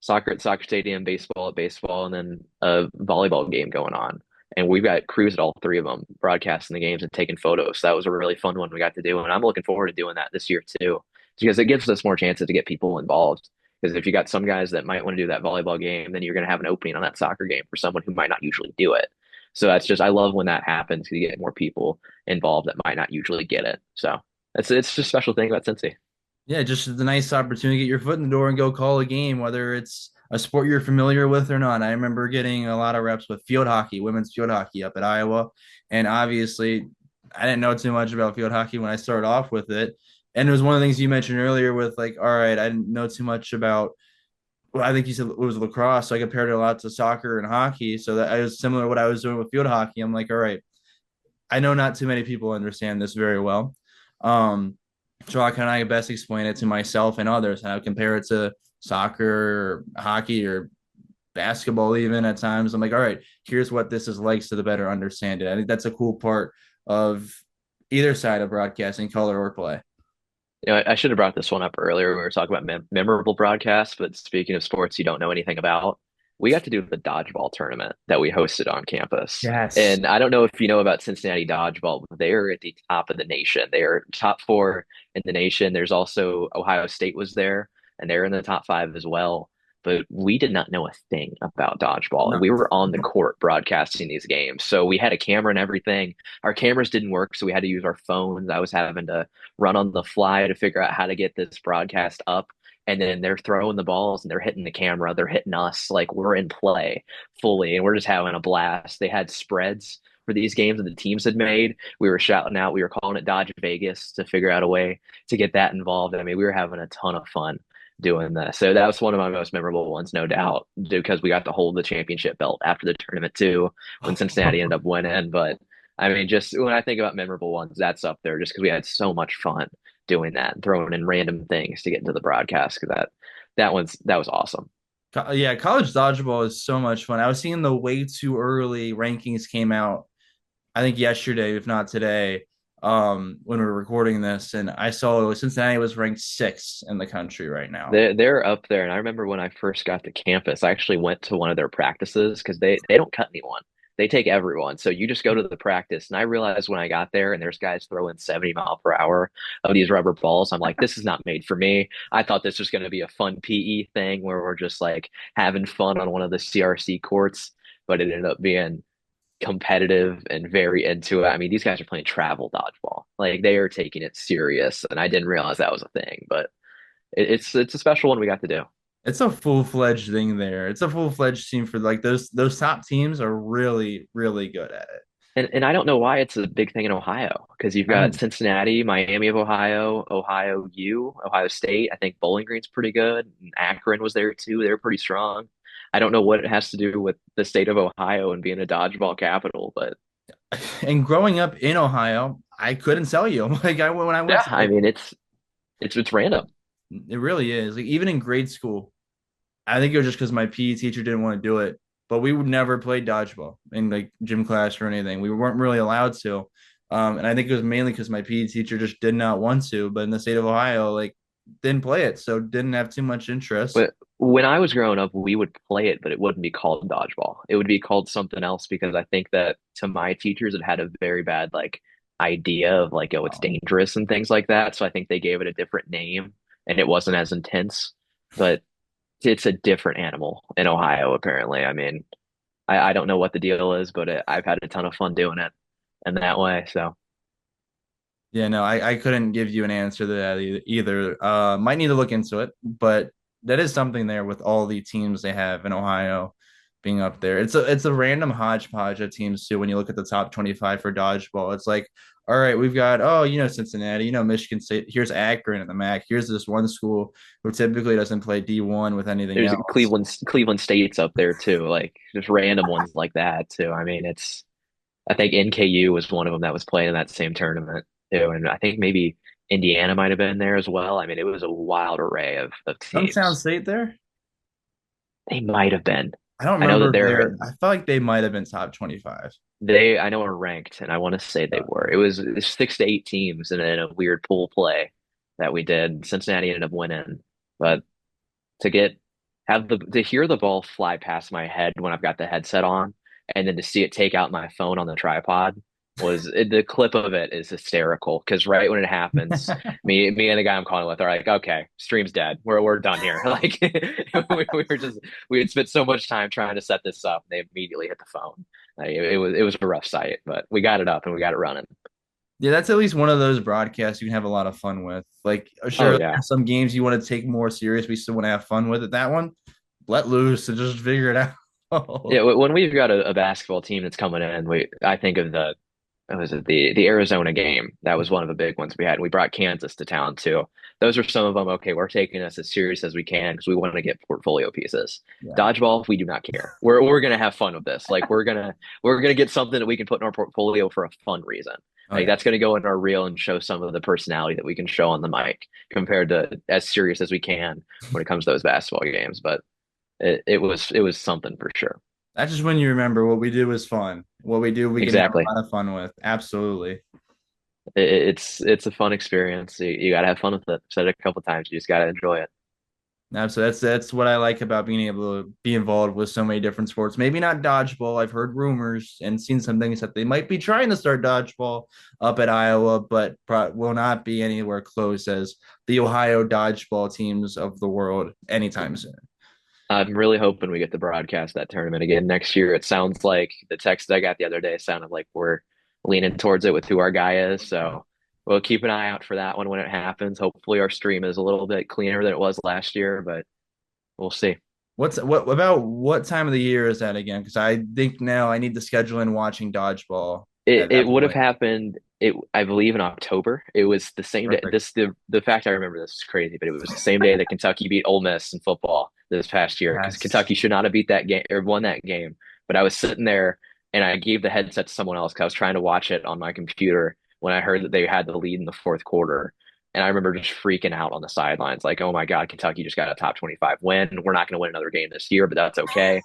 soccer at soccer stadium, baseball at baseball, and then a volleyball game going on. And we've got crews at all three of them, broadcasting the games and taking photos. So that was a really fun one we got to do, and I'm looking forward to doing that this year too, because it gives us more chances to get people involved. Because if you got some guys that might want to do that volleyball game, then you're going to have an opening on that soccer game for someone who might not usually do it. So that's just, I love when that happens, because you get more people involved that might not usually get it. So it's just a special thing about Cincy. Yeah, just a nice opportunity to get your foot in the door and go call a game, whether it's a sport you're familiar with or not. I remember getting a lot of reps with field hockey, women's field hockey up at Iowa. And obviously, I didn't know too much about field hockey when I started off with it. And it was one of the things you mentioned earlier with like, all right, I didn't know too much about, well, I think you said it was lacrosse. So I compared it a lot to soccer and hockey. So that I was similar to what I was doing with field hockey. I'm like, all right, I know not too many people understand this very well. Um, so how can I best explain it to myself and others? And I would compare it to soccer, or hockey, or basketball, even at times. I'm like, all right, here's what this is like, so to better understand it. I think that's a cool part of either side of broadcasting, color or play. I should have brought this one up earlier. We were talking about memorable broadcasts, but speaking of sports you don't know anything about, we got to do the dodgeball tournament that we hosted on campus. Yes. And I don't know if you know about Cincinnati dodgeball, but they are at the top of the nation. They are top four in the nation. There's also Ohio State was there, and they're in the top five as well. but we did not know a thing about dodgeball. And No. we were on the court broadcasting these games. So we had a camera and everything. Our cameras didn't work, so we had to use our phones. I was having to run on the fly to figure out how to get this broadcast up. And then they're throwing the balls and they're hitting the camera, they're hitting us like we're in play fully, and we're just having a blast. They had spreads for these games that the teams had made. We were shouting out, we were calling it Dodge Vegas to figure out a way to get that involved. I mean, we were having a ton of fun doing this. So that was one of my most memorable ones, no doubt, because we got to hold the championship belt after the tournament too, when Cincinnati ended up winning. But I mean, just when I think about memorable ones, that's up there just because we had so much fun doing that and throwing in random things to get into the broadcast because that was awesome. Yeah, college dodgeball is so much fun. I was seeing the way too early rankings came out, I think yesterday, if not today, when we were recording this, and I saw Cincinnati was ranked sixth in the country right now. They're up there, and I remember when I first got to campus, I actually went to one of their practices because they don't cut anyone. They take everyone. So you just go to the practice. And I realized when I got there and there's guys throwing 70 mile per hour of these rubber balls, I'm like, this is not made for me. I thought this was going to be a fun PE thing where we're just like having fun on one of the CRC courts, but it ended up being competitive and very into it. I mean, these guys are playing travel dodgeball. Like they are taking it serious, and I didn't realize that was a thing, but it's a special one we got to do. It's a full-fledged thing there. It's a full-fledged team for like those top teams are really, really good at it. And I don't know why it's a big thing in Ohio because you've I got don't Cincinnati, Miami of Ohio, Ohio U, Ohio State. I think Bowling Green's pretty good. And Akron was there too. They're pretty strong. I don't know what it has to do with the state of Ohio and being a dodgeball capital, but and growing up in Ohio, I couldn't tell you. Like I when I went yeah, to I like mean it's random. it really is. Like even in grade school, I think it was just because my PE teacher didn't want to do it, but we would never play dodgeball in like gym class or anything. We weren't really allowed to. And I think it was mainly because my PE teacher just did not want to. But in the state of Ohio, like didn't play it, so didn't have too much interest. But when I was growing up, we would play it, but it wouldn't be called dodgeball. It would be called something else because I think that to my teachers, it had a very bad like idea of like, oh, it's Um, dangerous and things like that. So I think they gave it a different name and it wasn't as intense. But it's a different animal in Ohio, apparently. I mean, I don't know what the deal is, but I've had a ton of fun doing it in that way. So yeah, no, I couldn't give you an answer to that either. Might need to look into it, but that is something there with all the teams they have in Ohio being up there. It's a random hodgepodge of teams too. When you look at the top 25 for dodgeball, it's like, all right, we've got Cincinnati, Michigan State. Here's Akron and the MAC. Here's this one school who typically doesn't play D1 with anything there's else. Cleveland State's up there too, like just random ones like that too. I mean, I think NKU was one of them that was playing in that same tournament too, and I think maybe Indiana might have been there as well. I mean, it was a wild array of Youngstown teams. State there. They might have been. I don't I know remember that if they're. I felt like they might have been top 25. I know are ranked, and I want to say they were. It's 6 to 8 teams in a weird pool play that we did. Cincinnati ended up winning, but to get have the to hear the ball fly past my head when I've got the headset on, and then to see it take out my phone on the tripod the clip of it is hysterical because right when it happens, me and the guy I'm calling with are like, okay, stream's dead. We're done here. Like we had spent so much time trying to set this up, and they immediately hit the phone. Like, it was a rough sight, but we got it up and we got it running. Yeah, that's at least one of those broadcasts you can have a lot of fun with. Like, Oh sure, yeah. some games you want to take more serious, we still want to have fun with it. That one, let loose and just figure it out. Yeah, when we've got a basketball team that's coming in, I think of the what was it the Arizona game. That was one of the big ones we had. We brought Kansas to town too. Those are some of them. Okay, we're taking this as serious as we can because we want to get portfolio pieces. Yeah. Dodgeball, we do not care. We're gonna have fun with this. Like we're gonna get something that we can put in our portfolio for a fun reason. Oh Like yeah. that's gonna go in our reel and show some of the personality that we can show on the mic compared to as serious as we can when it comes to those basketball games. But it was something for sure. That's just when you remember what we do was fun. What we do, we can have a Exactly. lot of fun with. Absolutely. It's a fun experience. You got to have fun with it. I've said it a couple times. You just got to enjoy it. So that's what I like about being able to be involved with so many different sports. Maybe not dodgeball. I've heard rumors and seen some things that they might be trying to start dodgeball up at Iowa, but will not be anywhere close as the Ohio dodgeball teams of the world anytime soon. I'm really hoping we get to broadcast that tournament again next year. It sounds like the text I got the other day sounded like we're leaning towards it with who our guy is. So we'll keep an eye out for that one when it happens. Hopefully our stream is a little bit cleaner than it was last year, but we'll see. What about what time of the year is that again? Because I think now I need to schedule in watching dodgeball at It that would have point. happened I believe in October. It was the same day. Perfect. The fact I remember this is crazy, but it was the same day that Kentucky beat Ole Miss in football this past year because Yes. Kentucky should not have beat that game or won that game. But I was sitting there and I gave the headset to someone else because I was trying to watch it on my computer when I heard that they had the lead in the fourth quarter. And I remember just freaking out on the sidelines, like, "Oh my God, Kentucky just got a top 25 win. We're not going to win another game this year, but that's okay."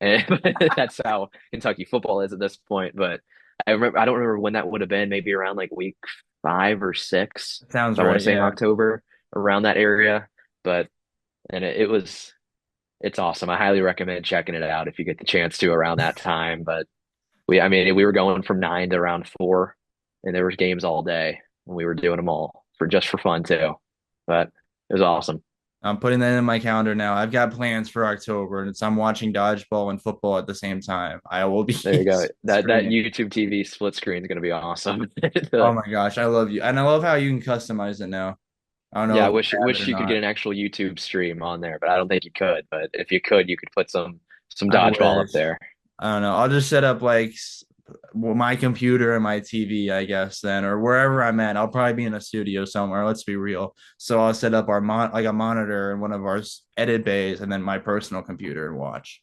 And that's how Kentucky football is at this point. But I don't remember when that would have been, maybe around like week 5 or 6. Sounds So I want right. to say in Yeah. October, around that area. But and it's awesome. I highly recommend checking it out if you get the chance to around that time. But I mean, we were going from 9 to around 4, and there was games all day, and we were doing them all for fun too. But it was awesome. I'm putting that in my calendar now. I've got plans for October, and I'm watching dodgeball and football at the same time. I will be There you go. That screaming. YouTube TV split screen is going to be awesome. Oh my gosh, I love you, and I love how you can customize it now. I don't Yeah, know I if you have it wish or you could get not. an actual YouTube stream on there, but I don't think you could. But if you could, you could put some I dodgeball up wish. there. I don't know. I'll just set up like well, my computer and my TV, I guess, then, or wherever I'm at. I'll probably be in a studio somewhere. Let's be real. So I'll set up our like a monitor in one of our edit bays, and then my personal computer and watch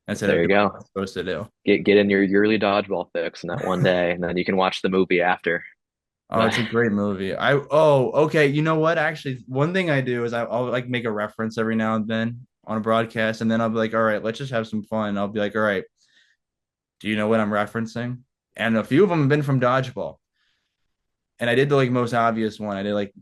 instead of There you doing what I'm go. supposed to do. Get in your yearly dodgeball fix in that one day, and then you can watch the movie after. Oh, But it's a great movie. Okay. You know what? Actually, one thing I do is I'll like make a reference every now and then on a broadcast, and then I'll be like, all right, let's just have some fun. I'll be like, all right, do you know what I'm referencing? And a few of them have been from dodgeball. And I did the like most obvious one. I did like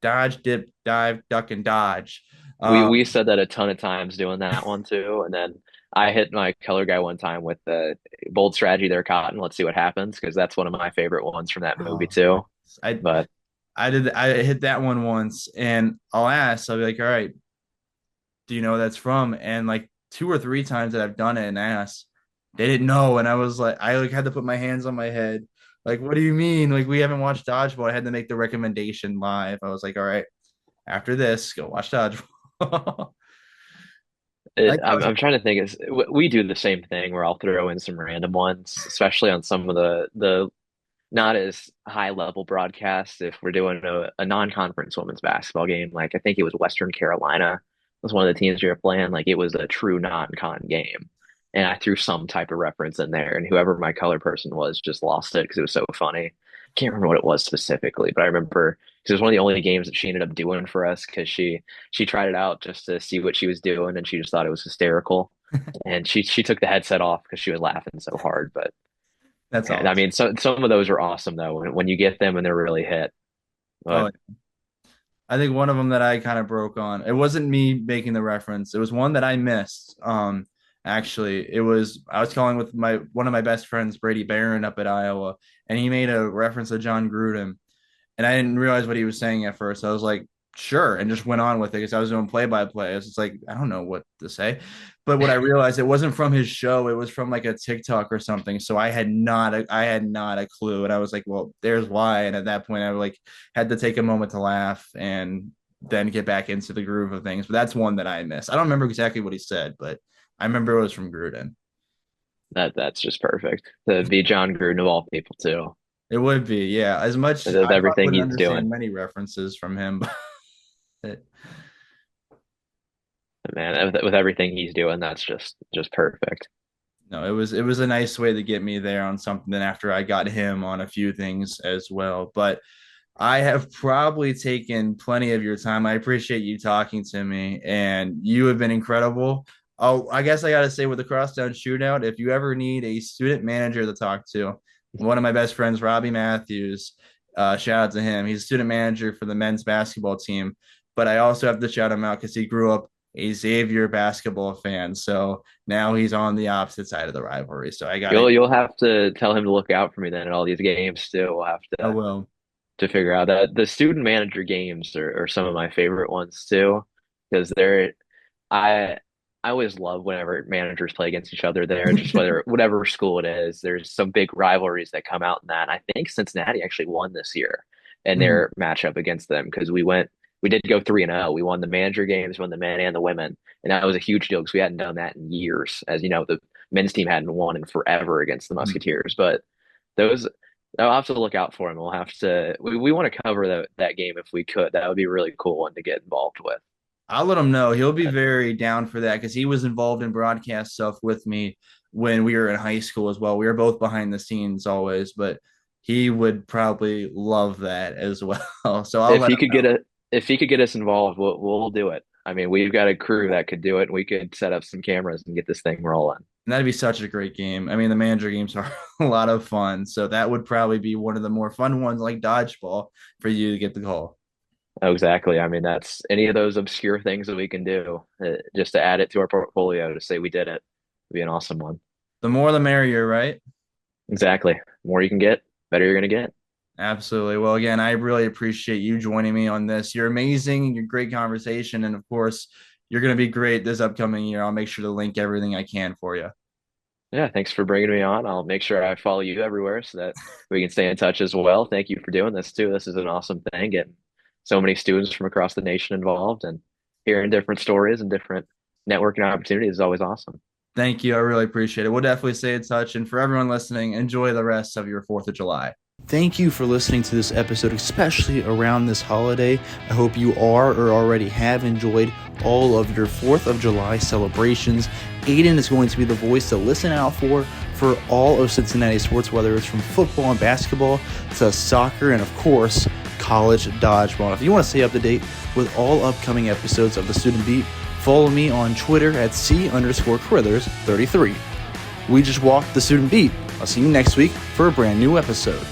dodge, dip, dive, duck, and dodge. we Um, said that a ton of times doing that one too, and then I hit my color guy one time with the bold strategy there, Cotton. Let's see what happens because that's one of my favorite ones from that movie oh, too. I But I hit that one once, and I'll be like, all right, do you know what that's from? And like two or three times that I've done it and asked, they didn't know, and I was like, I like had to put my hands on my head. Like, what do you mean? Like, we haven't watched dodgeball. I had to make the recommendation live. I was like, all right, after this, go watch dodgeball. I I'm trying to think. We do the same thing where I'll throw in some random ones, especially on some of the not as high level broadcasts. If we're doing a non-conference women's basketball game, like I think it was Western Carolina was one of the teams we were playing. Like it was a true non-con game, and I threw some type of reference in there, and whoever my color person was just lost it because it was so funny. Can't remember what it was specifically, but I remember because it was one of the only games that she ended up doing for us because she tried it out just to see what she was doing, and she just thought it was hysterical, and she took the headset off because she was laughing so hard, but. That's And I awesome. mean, some of those are awesome though when you get them and they're really hit. But Oh, I think one of them that I kind of broke on. It wasn't me making the reference. It was one that I missed. Actually, it was I was calling with my one of my best friends, Brady Barron, up at Iowa, and he made a reference to John Gruden, and I didn't realize what he was saying at first. I was like, sure, and just went on with it because I was doing play by play. I was just like, I don't know what to say. But what I realized it wasn't from his show, it was from like a TikTok or something. So I had not a clue. And I was like, well, there's why. And at that point I like had to take a moment to laugh and then get back into the groove of things. But that's one that I missed. I don't remember exactly what he said, but I remember it was from Gruden. that's just perfect. To be John Gruden of all people too. It would be, yeah. As much With I probably everything wouldn't he's understand doing. many references from him, but Man, with everything he's doing, that's just perfect. no, it was a nice way to get me there on something after I got him on a few things as well. But I have probably taken plenty of your time. I appreciate you talking to me, and you have been incredible. Oh, I guess I got to say with the crosstown shootout, if you ever need a student manager to talk to, one of my best friends, Robbie Matthews, shout out to him. He's a student manager for the men's basketball team, but I also have to shout him out because he grew up a Xavier basketball fan. So now he's on the opposite side of the rivalry. So I got to, You'll have to tell him to look out for me then at all these games too. We'll have I will. to figure out that the student manager games are some of my favorite ones too because they're I I always love whenever managers play against each other there, just whatever school it is. There's some big rivalries that come out in that. I think Cincinnati actually won this year in Mhm. their matchup against them because we did go 3-0. We won the manager games, won the men and the women, and that was a huge deal because we hadn't done that in years. As you know, the men's team hadn't won in forever against the Mhm. Musketeers, but those I'll have to look out for them. We'll have to we want to cover that game if we could. That would be a really cool one to get involved with. I'll let him know. He'll be very down for that because he was involved in broadcast stuff with me when we were in high school as well. We were both behind the scenes always, but he would probably love that as well. So I'll If let he him could know. if he could get us involved, we'll do it. I mean, we've got a crew that could do it, and we could set up some cameras and get this thing rolling. And that'd be such a great game. I mean, the manager games are a lot of fun. So that would probably be one of the more fun ones, like dodgeball, for you to get the call. Oh, exactly. I mean, that's any of those obscure things that we can do just to add it to our portfolio to say we did it. Would be an awesome one. The more the merrier, right? Exactly. The more you can get, better you're going to get. Absolutely. Well, again, I really appreciate you joining me on this. You're amazing. You're great conversation. And of course, you're going to be great this upcoming year. I'll make sure to link everything I can for you. Yeah, thanks for bringing me on. I'll make sure I follow you everywhere so that we can stay in touch as well. Thank you for doing this too. This is an awesome thing, getting so many students from across the nation involved and hearing different stories and different networking opportunities is always awesome. Thank you. I really appreciate it. We'll definitely stay in touch. And for everyone listening, enjoy the rest of your 4th of July. Thank you for listening to this episode, especially around this holiday. I hope you are or already have enjoyed all of your 4th of July celebrations. Aidan is going to be the voice to listen out for all of Cincinnati sports, whether it's from football and basketball to soccer and, of course, college dodgeball. And if you want to stay up to date with all upcoming episodes of The Student Beat, follow me on Twitter at C_Carithers33. We just walked the Student Beat. I'll see you next week for a brand new episode.